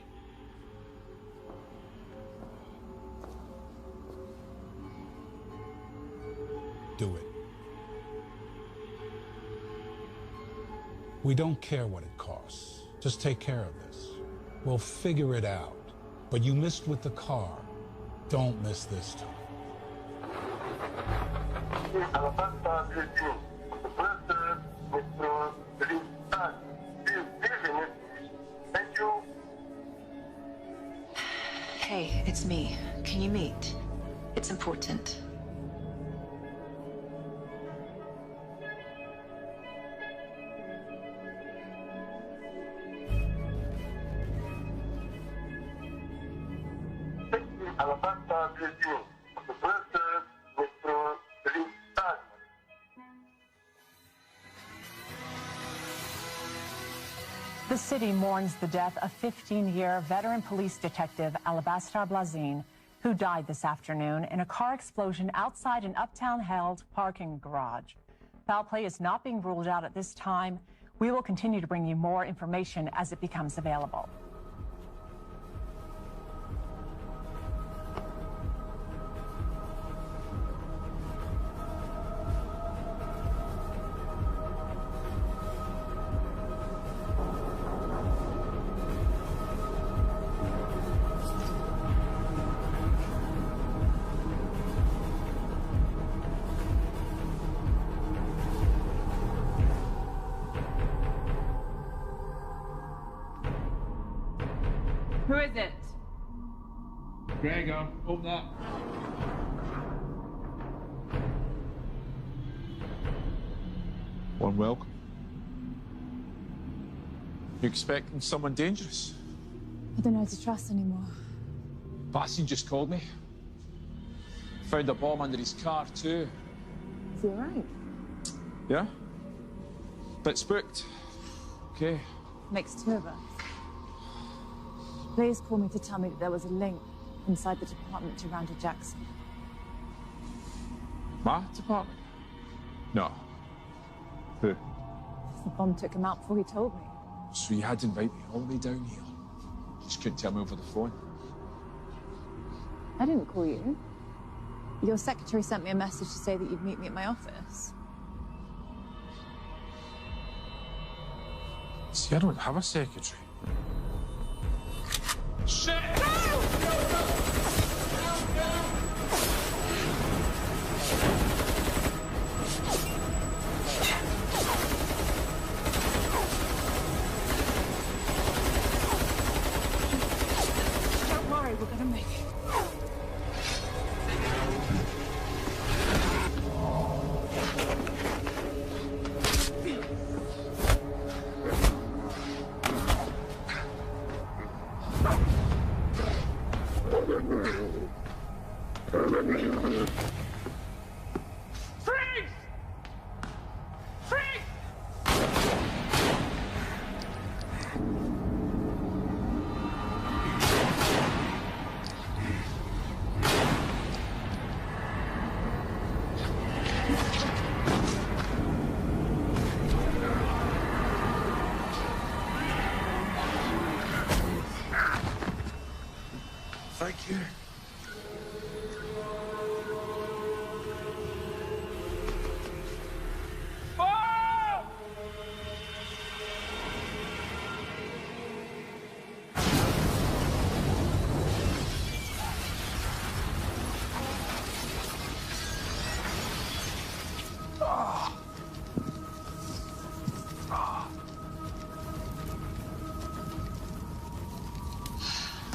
Do it. We don't care what it costs. Just take care of this. We'll figure it out. But you missed with the car. Don't miss this time. Thank you. Hey, it's me. Can you meet? It's important. The city mourns the death of 15-year veteran police detective Alabaster Blazin, who died this afternoon in a car explosion outside an uptown held parking garage. Foul play is not being ruled out at this time. We will continue to bring you more information as it becomes available. Who is it? Gregor, open up. One welcome. You expecting someone dangerous? I don't know who to trust anymore. Bastian just called me. Found a bomb under his car too. Is he alright? Yeah? Bit spooked. Okay. Makes two of us. Blaze called me to tell me that there was a link inside the department to Randall Jackson. My department? No. Who? The bomb took him out before he told me. So you had to invite me all the way down here. Just couldn't tell me over the phone. I didn't call you. Your secretary sent me a message to say that you'd meet me at my office. See, I don't have a secretary. Shit! Don't worry, we're gonna make it. Thank you.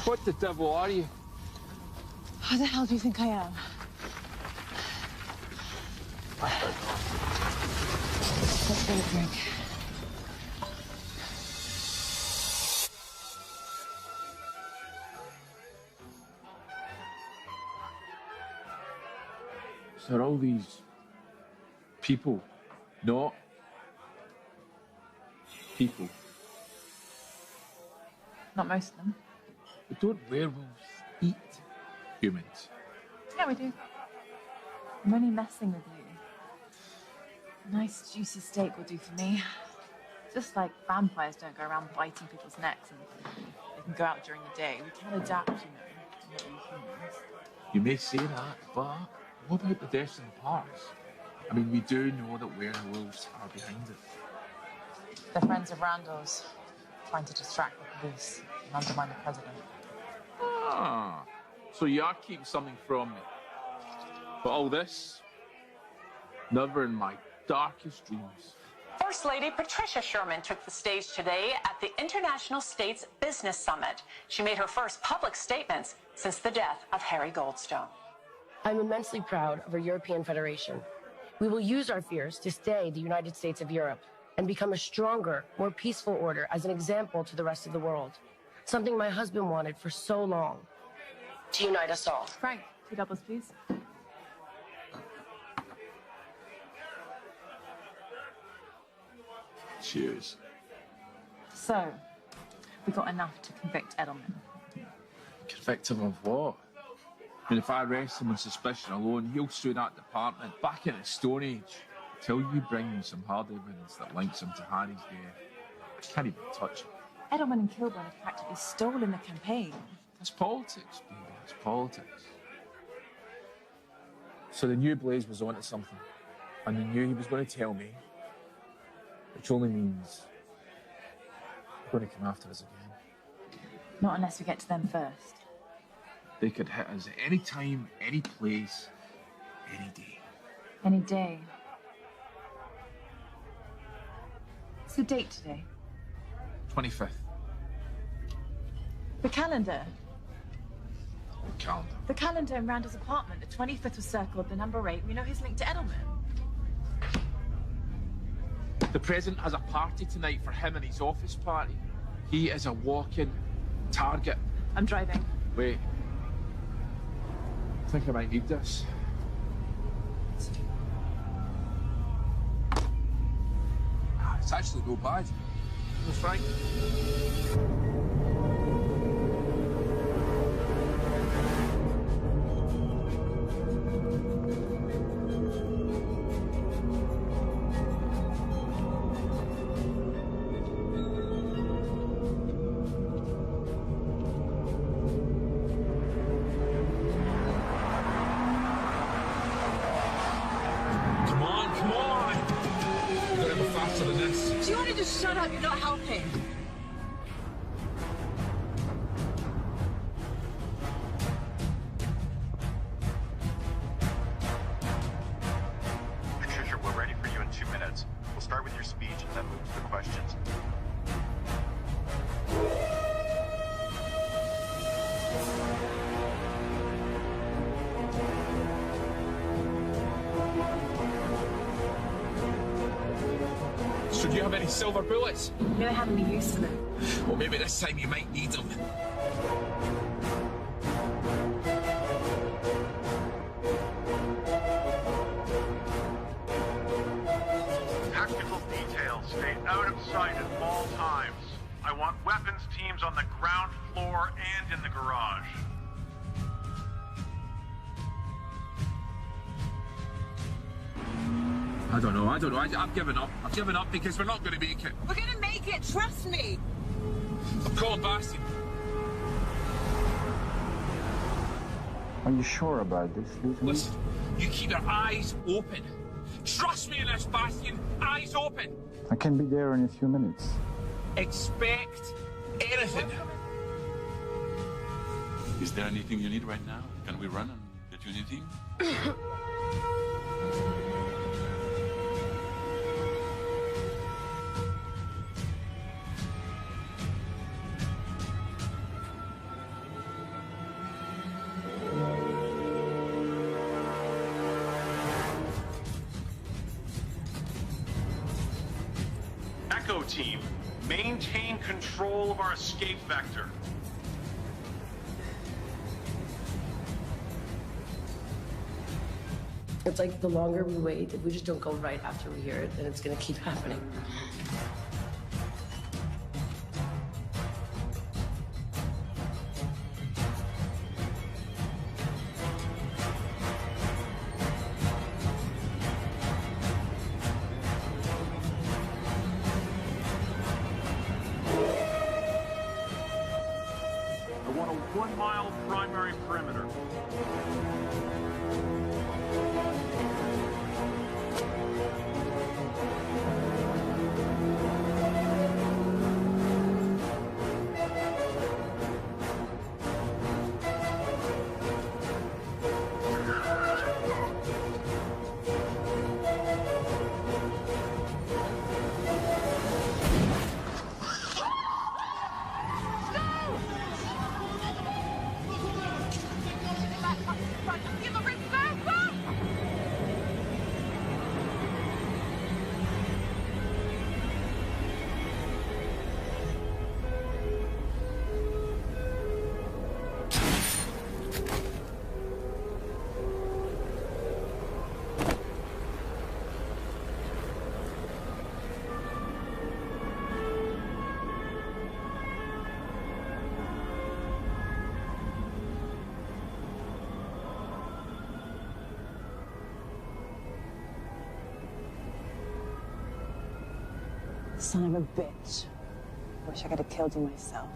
What the devil are you? Who the hell do you think I am? Let's get a drink. So are all these people not people? Not most of them. But don't werewolves eat humans? Yeah, we do. I'm only messing with you. A nice juicy steak will do for me. Just like vampires don't go around biting people's necks and they can go out during the day. We can adapt, you know, not we humans. You may say that, but what about the deaths in the parks? I mean, we do know that Ware and the Wolves are behind it. They're friends of Randall's, trying to distract the police and undermine the president. Ah, so you are keeping something from me. But all this, never in my darkest dreams. First Lady Patricia Sherman took the stage today at the International States Business Summit. She made her first public statements since the death of Harry Goldstone. I'm immensely proud of our European Federation. We will use our fears to stay the United States of Europe and become a stronger, more peaceful order as an example to the rest of the world. Something my husband wanted for so long. To unite us all. Frank, 2 doubles, please. Cheers. So, we got enough to convict Edelman. Convict him of what? I mean, if I arrest him on suspicion alone, he'll sue that department back in the Stone Age. Till you bring me some hard evidence that links him to Harry's death, I can't even touch him. Edelman and Kilburn have practically stolen the campaign. That's politics, baby. It's politics. So they knew Blaze was onto something, and they knew he was going to tell me, which only means they're going to come after us again. Not unless we get to them first. They could hit us at any time, any place, any day. Any day. What's the date today? 25th. The calendar. Calendar. The calendar in Randall's apartment. The 25th was circled, the number 8. We know he's linked to Edelman. The president has a party tonight for him and his office party. He is a walking target. I'm driving. Wait. I think I might need this. It's actually no bad. No, Frank. Shut up, you're not helping. Patricia, we're ready for you in 2 minutes. We'll start with your speech and then move to the questions. So do you have any silver bullets? We don't have any use for them. Well, maybe this time you might need them. Tactical details stay out of sight at all times. I want weapons teams on the ground floor and in the garage. I don't know. I've given up. I've given up because we're not going to make it. We're gonna make it, trust me. I'm calling Bastian. Are you sure about this, Lieutenant? Listen, you keep your eyes open. Trust me in this, Bastian. Eyes open. I can be there in a few minutes. Expect anything. Is there anything you need right now? Can we run and get you anything? Echo team, maintain control of our escape vector. It's like the longer we wait, if we just don't go right after we hear it, then it's gonna keep happening. I want a 1-mile primary perimeter. Son of a bitch. Wish I could have killed you myself.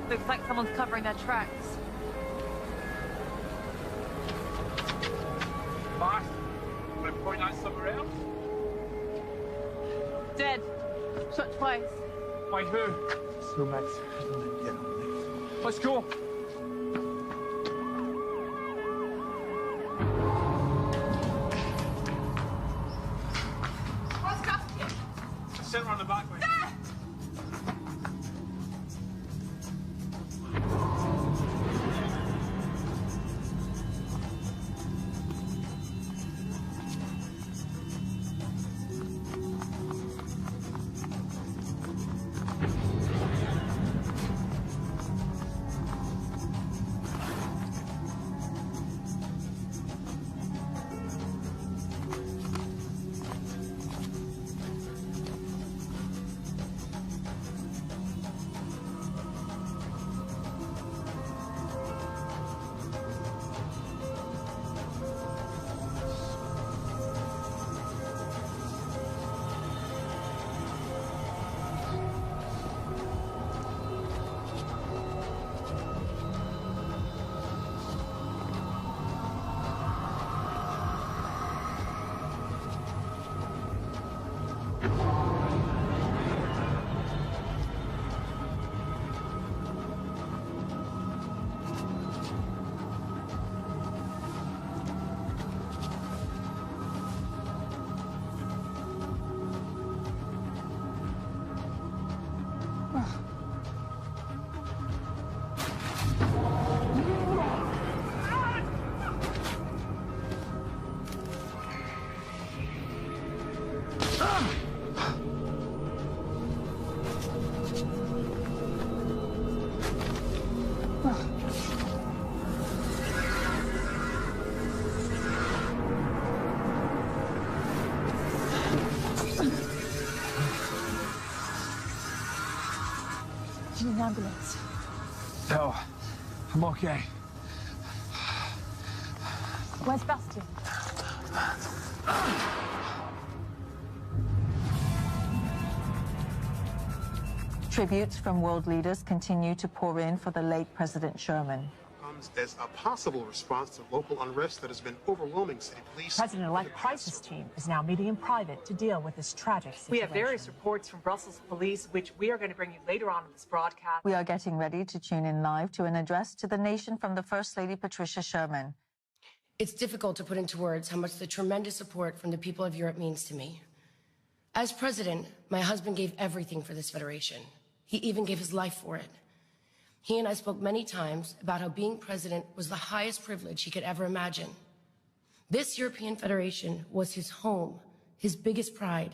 Looks like someone's covering their tracks. Boss, want to point out somewhere else? Dead. Shot twice. By who? So Max hasn't yet on the Let's go. What's Kafka? Sit around the back way. An ambulance. No, I'm okay. Where's Bastian? Tributes from world leaders continue to pour in for the late President Sherman. As a possible response to local unrest that has been overwhelming city police. President-elect crisis team is now meeting in private to deal with this tragic situation. We have various reports from Brussels police, which we are going to bring you later on in this broadcast. We are getting ready to tune in live to an address to the nation from the First Lady Patricia Sherman. It's difficult to put into words how much the tremendous support from the people of Europe means to me. As president, my husband gave everything for this federation. He even gave his life for it. He and I spoke many times about how being president was the highest privilege he could ever imagine. This European Federation was his home, his biggest pride.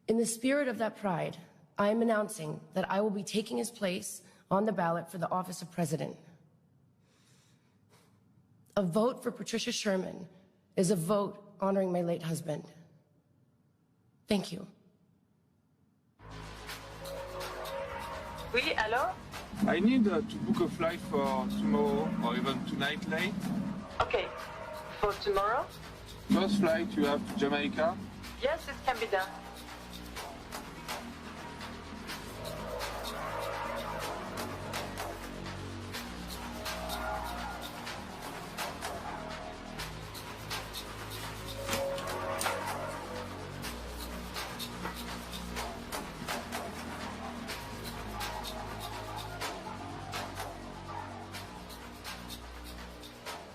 In the spirit of that pride, I am announcing that I will be taking his place on the ballot for the office of president. A vote for Patricia Sherman is a vote honoring my late husband. Thank you. Oui, alors? I need to book a flight for tomorrow or even tonight late. Okay. For tomorrow? First flight you have to Jamaica? Yes, it can be done.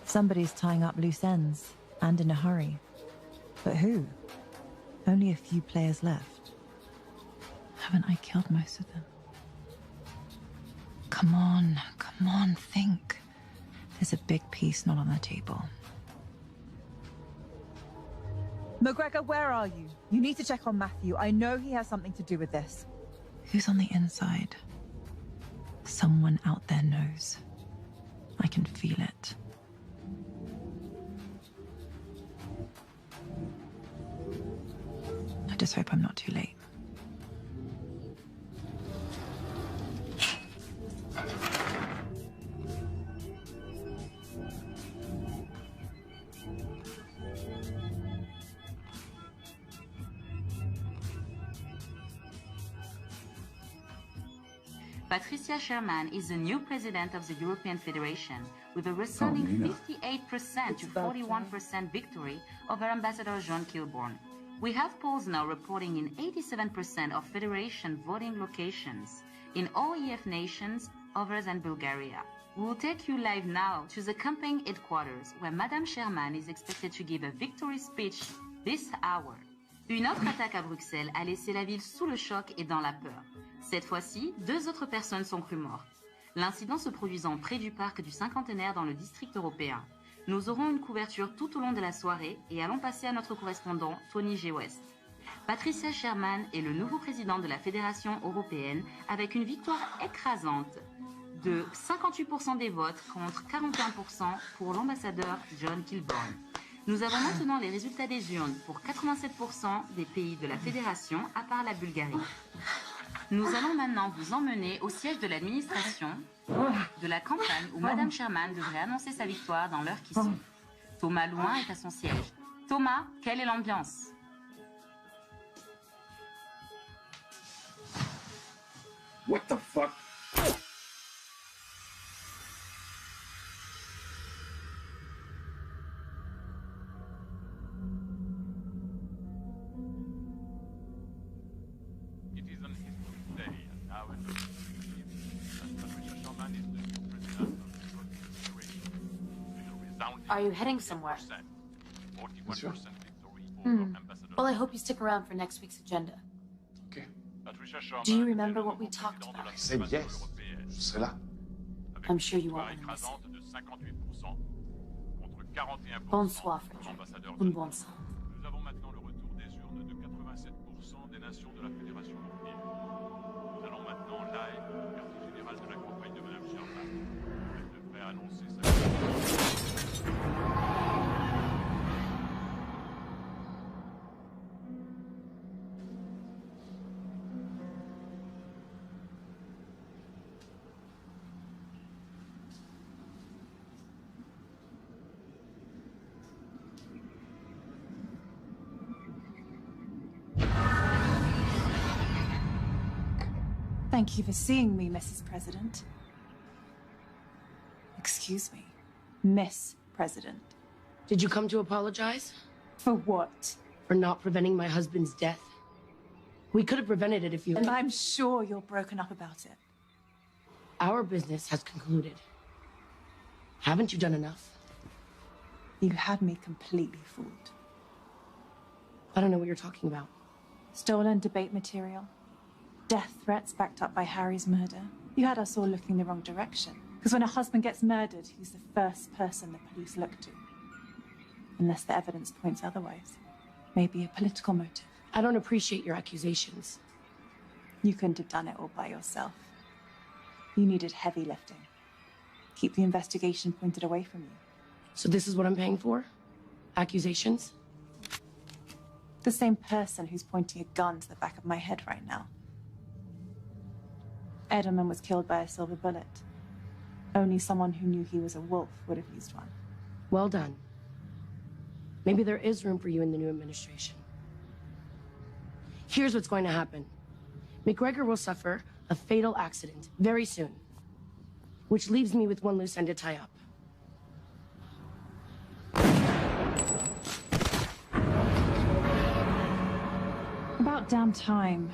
Somebody's tying up loose ends, and in a hurry. But who? Only a few players left. Haven't I killed most of them? Come on, think. There's a big piece not on the table. McGregor, where are you? You need to check on Matthew. I know he has something to do with this. Who's on the inside? Someone out there knows. I can feel it. I just hope I'm not too late. Patricia Sherman is the new president of the European Federation, with a resounding 58% to 41% victory over Ambassador John Kilbourne. We have polls now reporting in 87% of Federation voting locations in all EF nations other than Bulgaria. We will take you live now to the campaign headquarters, where Madame Sherman is expected to give a victory speech this hour. Une autre attaque à Bruxelles a laissé la ville sous le choc et dans la peur. Cette fois-ci, 2 autres personnes sont crues mortes. L'incident se produisant près du parc du cinquantenaire dans le district européen. Nous aurons une couverture tout au long de la soirée et allons passer à notre correspondant Tony G. West. Patricia Sherman est le nouveau président de la Fédération européenne avec une victoire écrasante de 58% des votes contre 41% pour l'ambassadeur John Kilbourne. Nous avons maintenant les résultats des urnes pour 87% des pays de la Fédération à part la Bulgarie. Nous allons maintenant vous emmener au siège de l'administration de la campagne où Madame Sherman devrait annoncer sa victoire dans l'heure qui suit. Thomas Louin est à son siège. Thomas, quelle est l'ambiance? What the fuck? Are you heading somewhere? Sure. Well, I hope you stick around for next week's agenda. Okay. Do you remember what we talked about? I said yes. Je serai là. I'm sure you won't want to miss it. Bonsoir, Frederick. Un bon sang. Nous avons maintenant le retour des urnes de 87% des nations de la Fédération européenne. Nous allons maintenant live au quartier général de la campagne de Madame Sherman. Elle devrait annoncer sa Thank you for seeing me, Mrs. President. Excuse me, Miss President. Did you come to apologize? For what? For not preventing my husband's death. We could have prevented it if you... And I'm sure you're broken up about it. Our business has concluded. Haven't you done enough? You had me completely fooled. I don't know what you're talking about. Stolen debate material. Death threats backed up by Harry's murder. You had us all looking the wrong direction. Because when a husband gets murdered, he's the first person the police look to. Unless the evidence points otherwise. Maybe a political motive. I don't appreciate your accusations. You couldn't have done it all by yourself. You needed heavy lifting. Keep the investigation pointed away from you. So this is what I'm paying for? Accusations? The same person who's pointing a gun to the back of my head right now. Edelman was killed by a silver bullet. Only someone who knew he was a wolf would have used one. Well done. Maybe there is room for you in the new administration. Here's what's going to happen. McGregor will suffer a fatal accident very soon, which leaves me with one loose end to tie up. About damn time.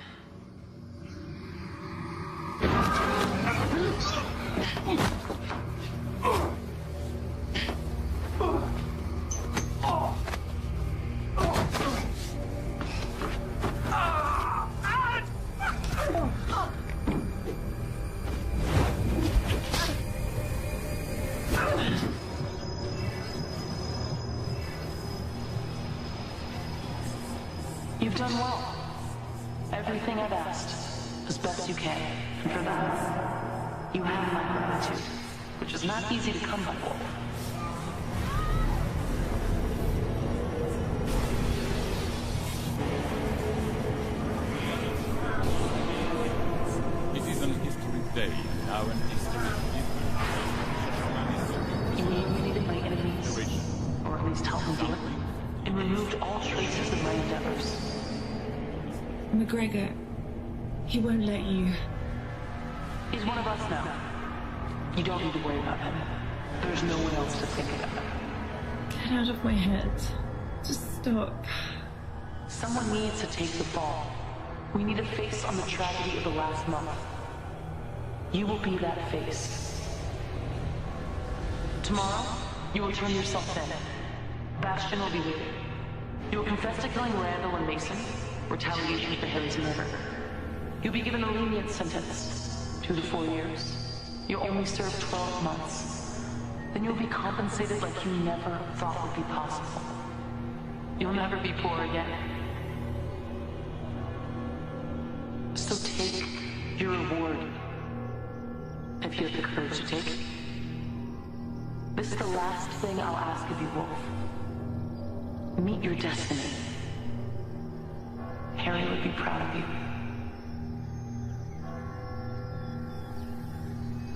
You've done well. Everything I've asked, as best you can. And for that, you have my gratitude, which is not easy to come by, Wolf. It is an history day, now an history You eliminated my enemies, or at least helped me do it, and removed all traces of my endeavors. McGregor, he won't let you. He's one of us now. You don't need to worry about him. There's no one else to think about. Get out of my head. Just stop. Someone needs to take the fall. We need a face on the tragedy of the last month. You will be that face. Tomorrow, you will turn yourself in. Bastion will be waiting. You will confess to killing Randall and Mason, retaliation for Harry's murder. You'll be given a lenient sentence, 2 to 4 years. You'll only serve 12 months. Then you'll be compensated like you never thought would be possible. You'll never be poor again. So take your reward, if you have the courage to take it. This is the last thing I'll ask of you, Wolf. Meet your destiny. Harry would be proud of you.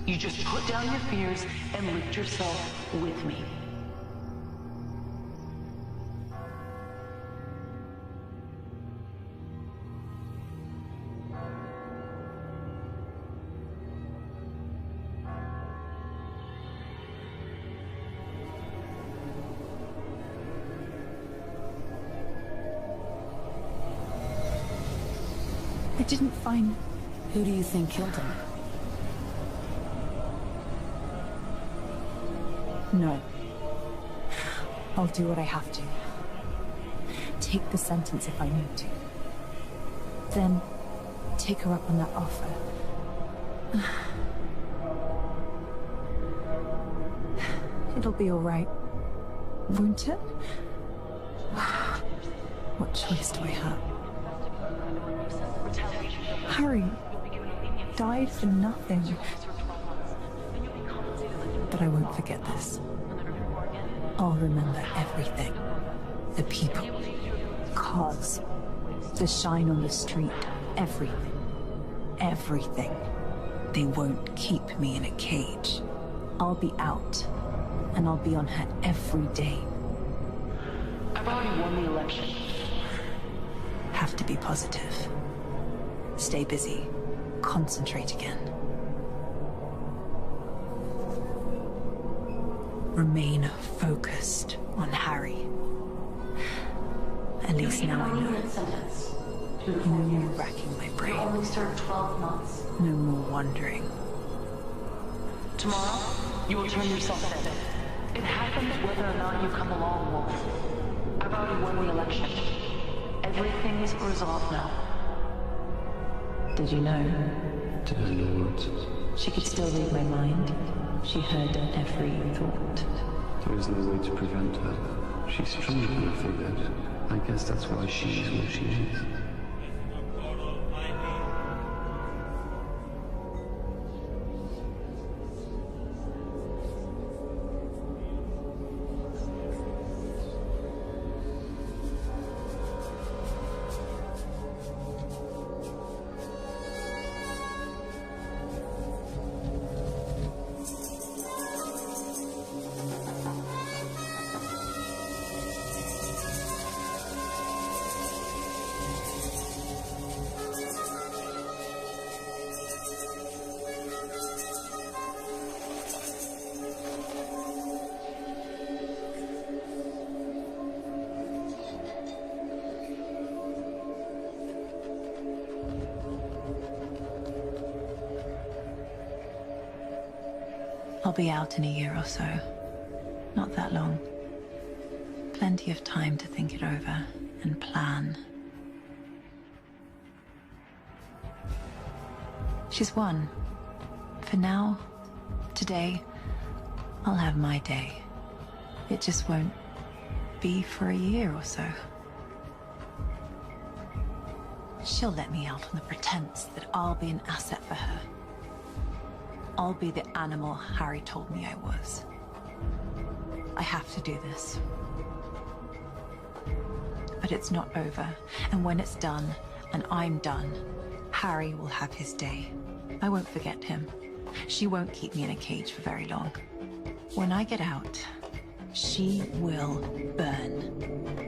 You just put down your fears and lift yourself with me. I didn't find... Who do you think killed him? No. I'll do what I have to. Take the sentence if I need to. Then, take her up on that offer. It'll be all right. Won't it? What choice do I have? Harry died for nothing. But I won't forget this. I'll remember everything. The people, cars, the shine on the street, everything. Everything. They won't keep me in a cage. I'll be out, and I'll be on her every day. I've already won the election. Have to be positive. Stay busy. Concentrate again. Remain focused on Harry. At least now I know. No more racking my brain. You only served 12 months. No more wondering. Tomorrow, you will turn yourself in. It happens whether or not you come along, Wolf. I've already won the election. Everything is resolved now. Did you know? Did I know what? She could still read my mind. She heard every thought. There is no way to prevent her. She's strong enough for that. I guess that's why she is what she is. I'll be out in a year or so. Not that long. Plenty of time to think it over and plan. She's won. For now, today, I'll have my day. It just won't be for a year or so. She'll let me out on the pretense that I'll be an asset for her. I'll be the animal Harry told me I was. I have to do this. But it's not over, and when it's done, and I'm done, Harry will have his day. I won't forget him. She won't keep me in a cage for very long. When I get out, she will burn.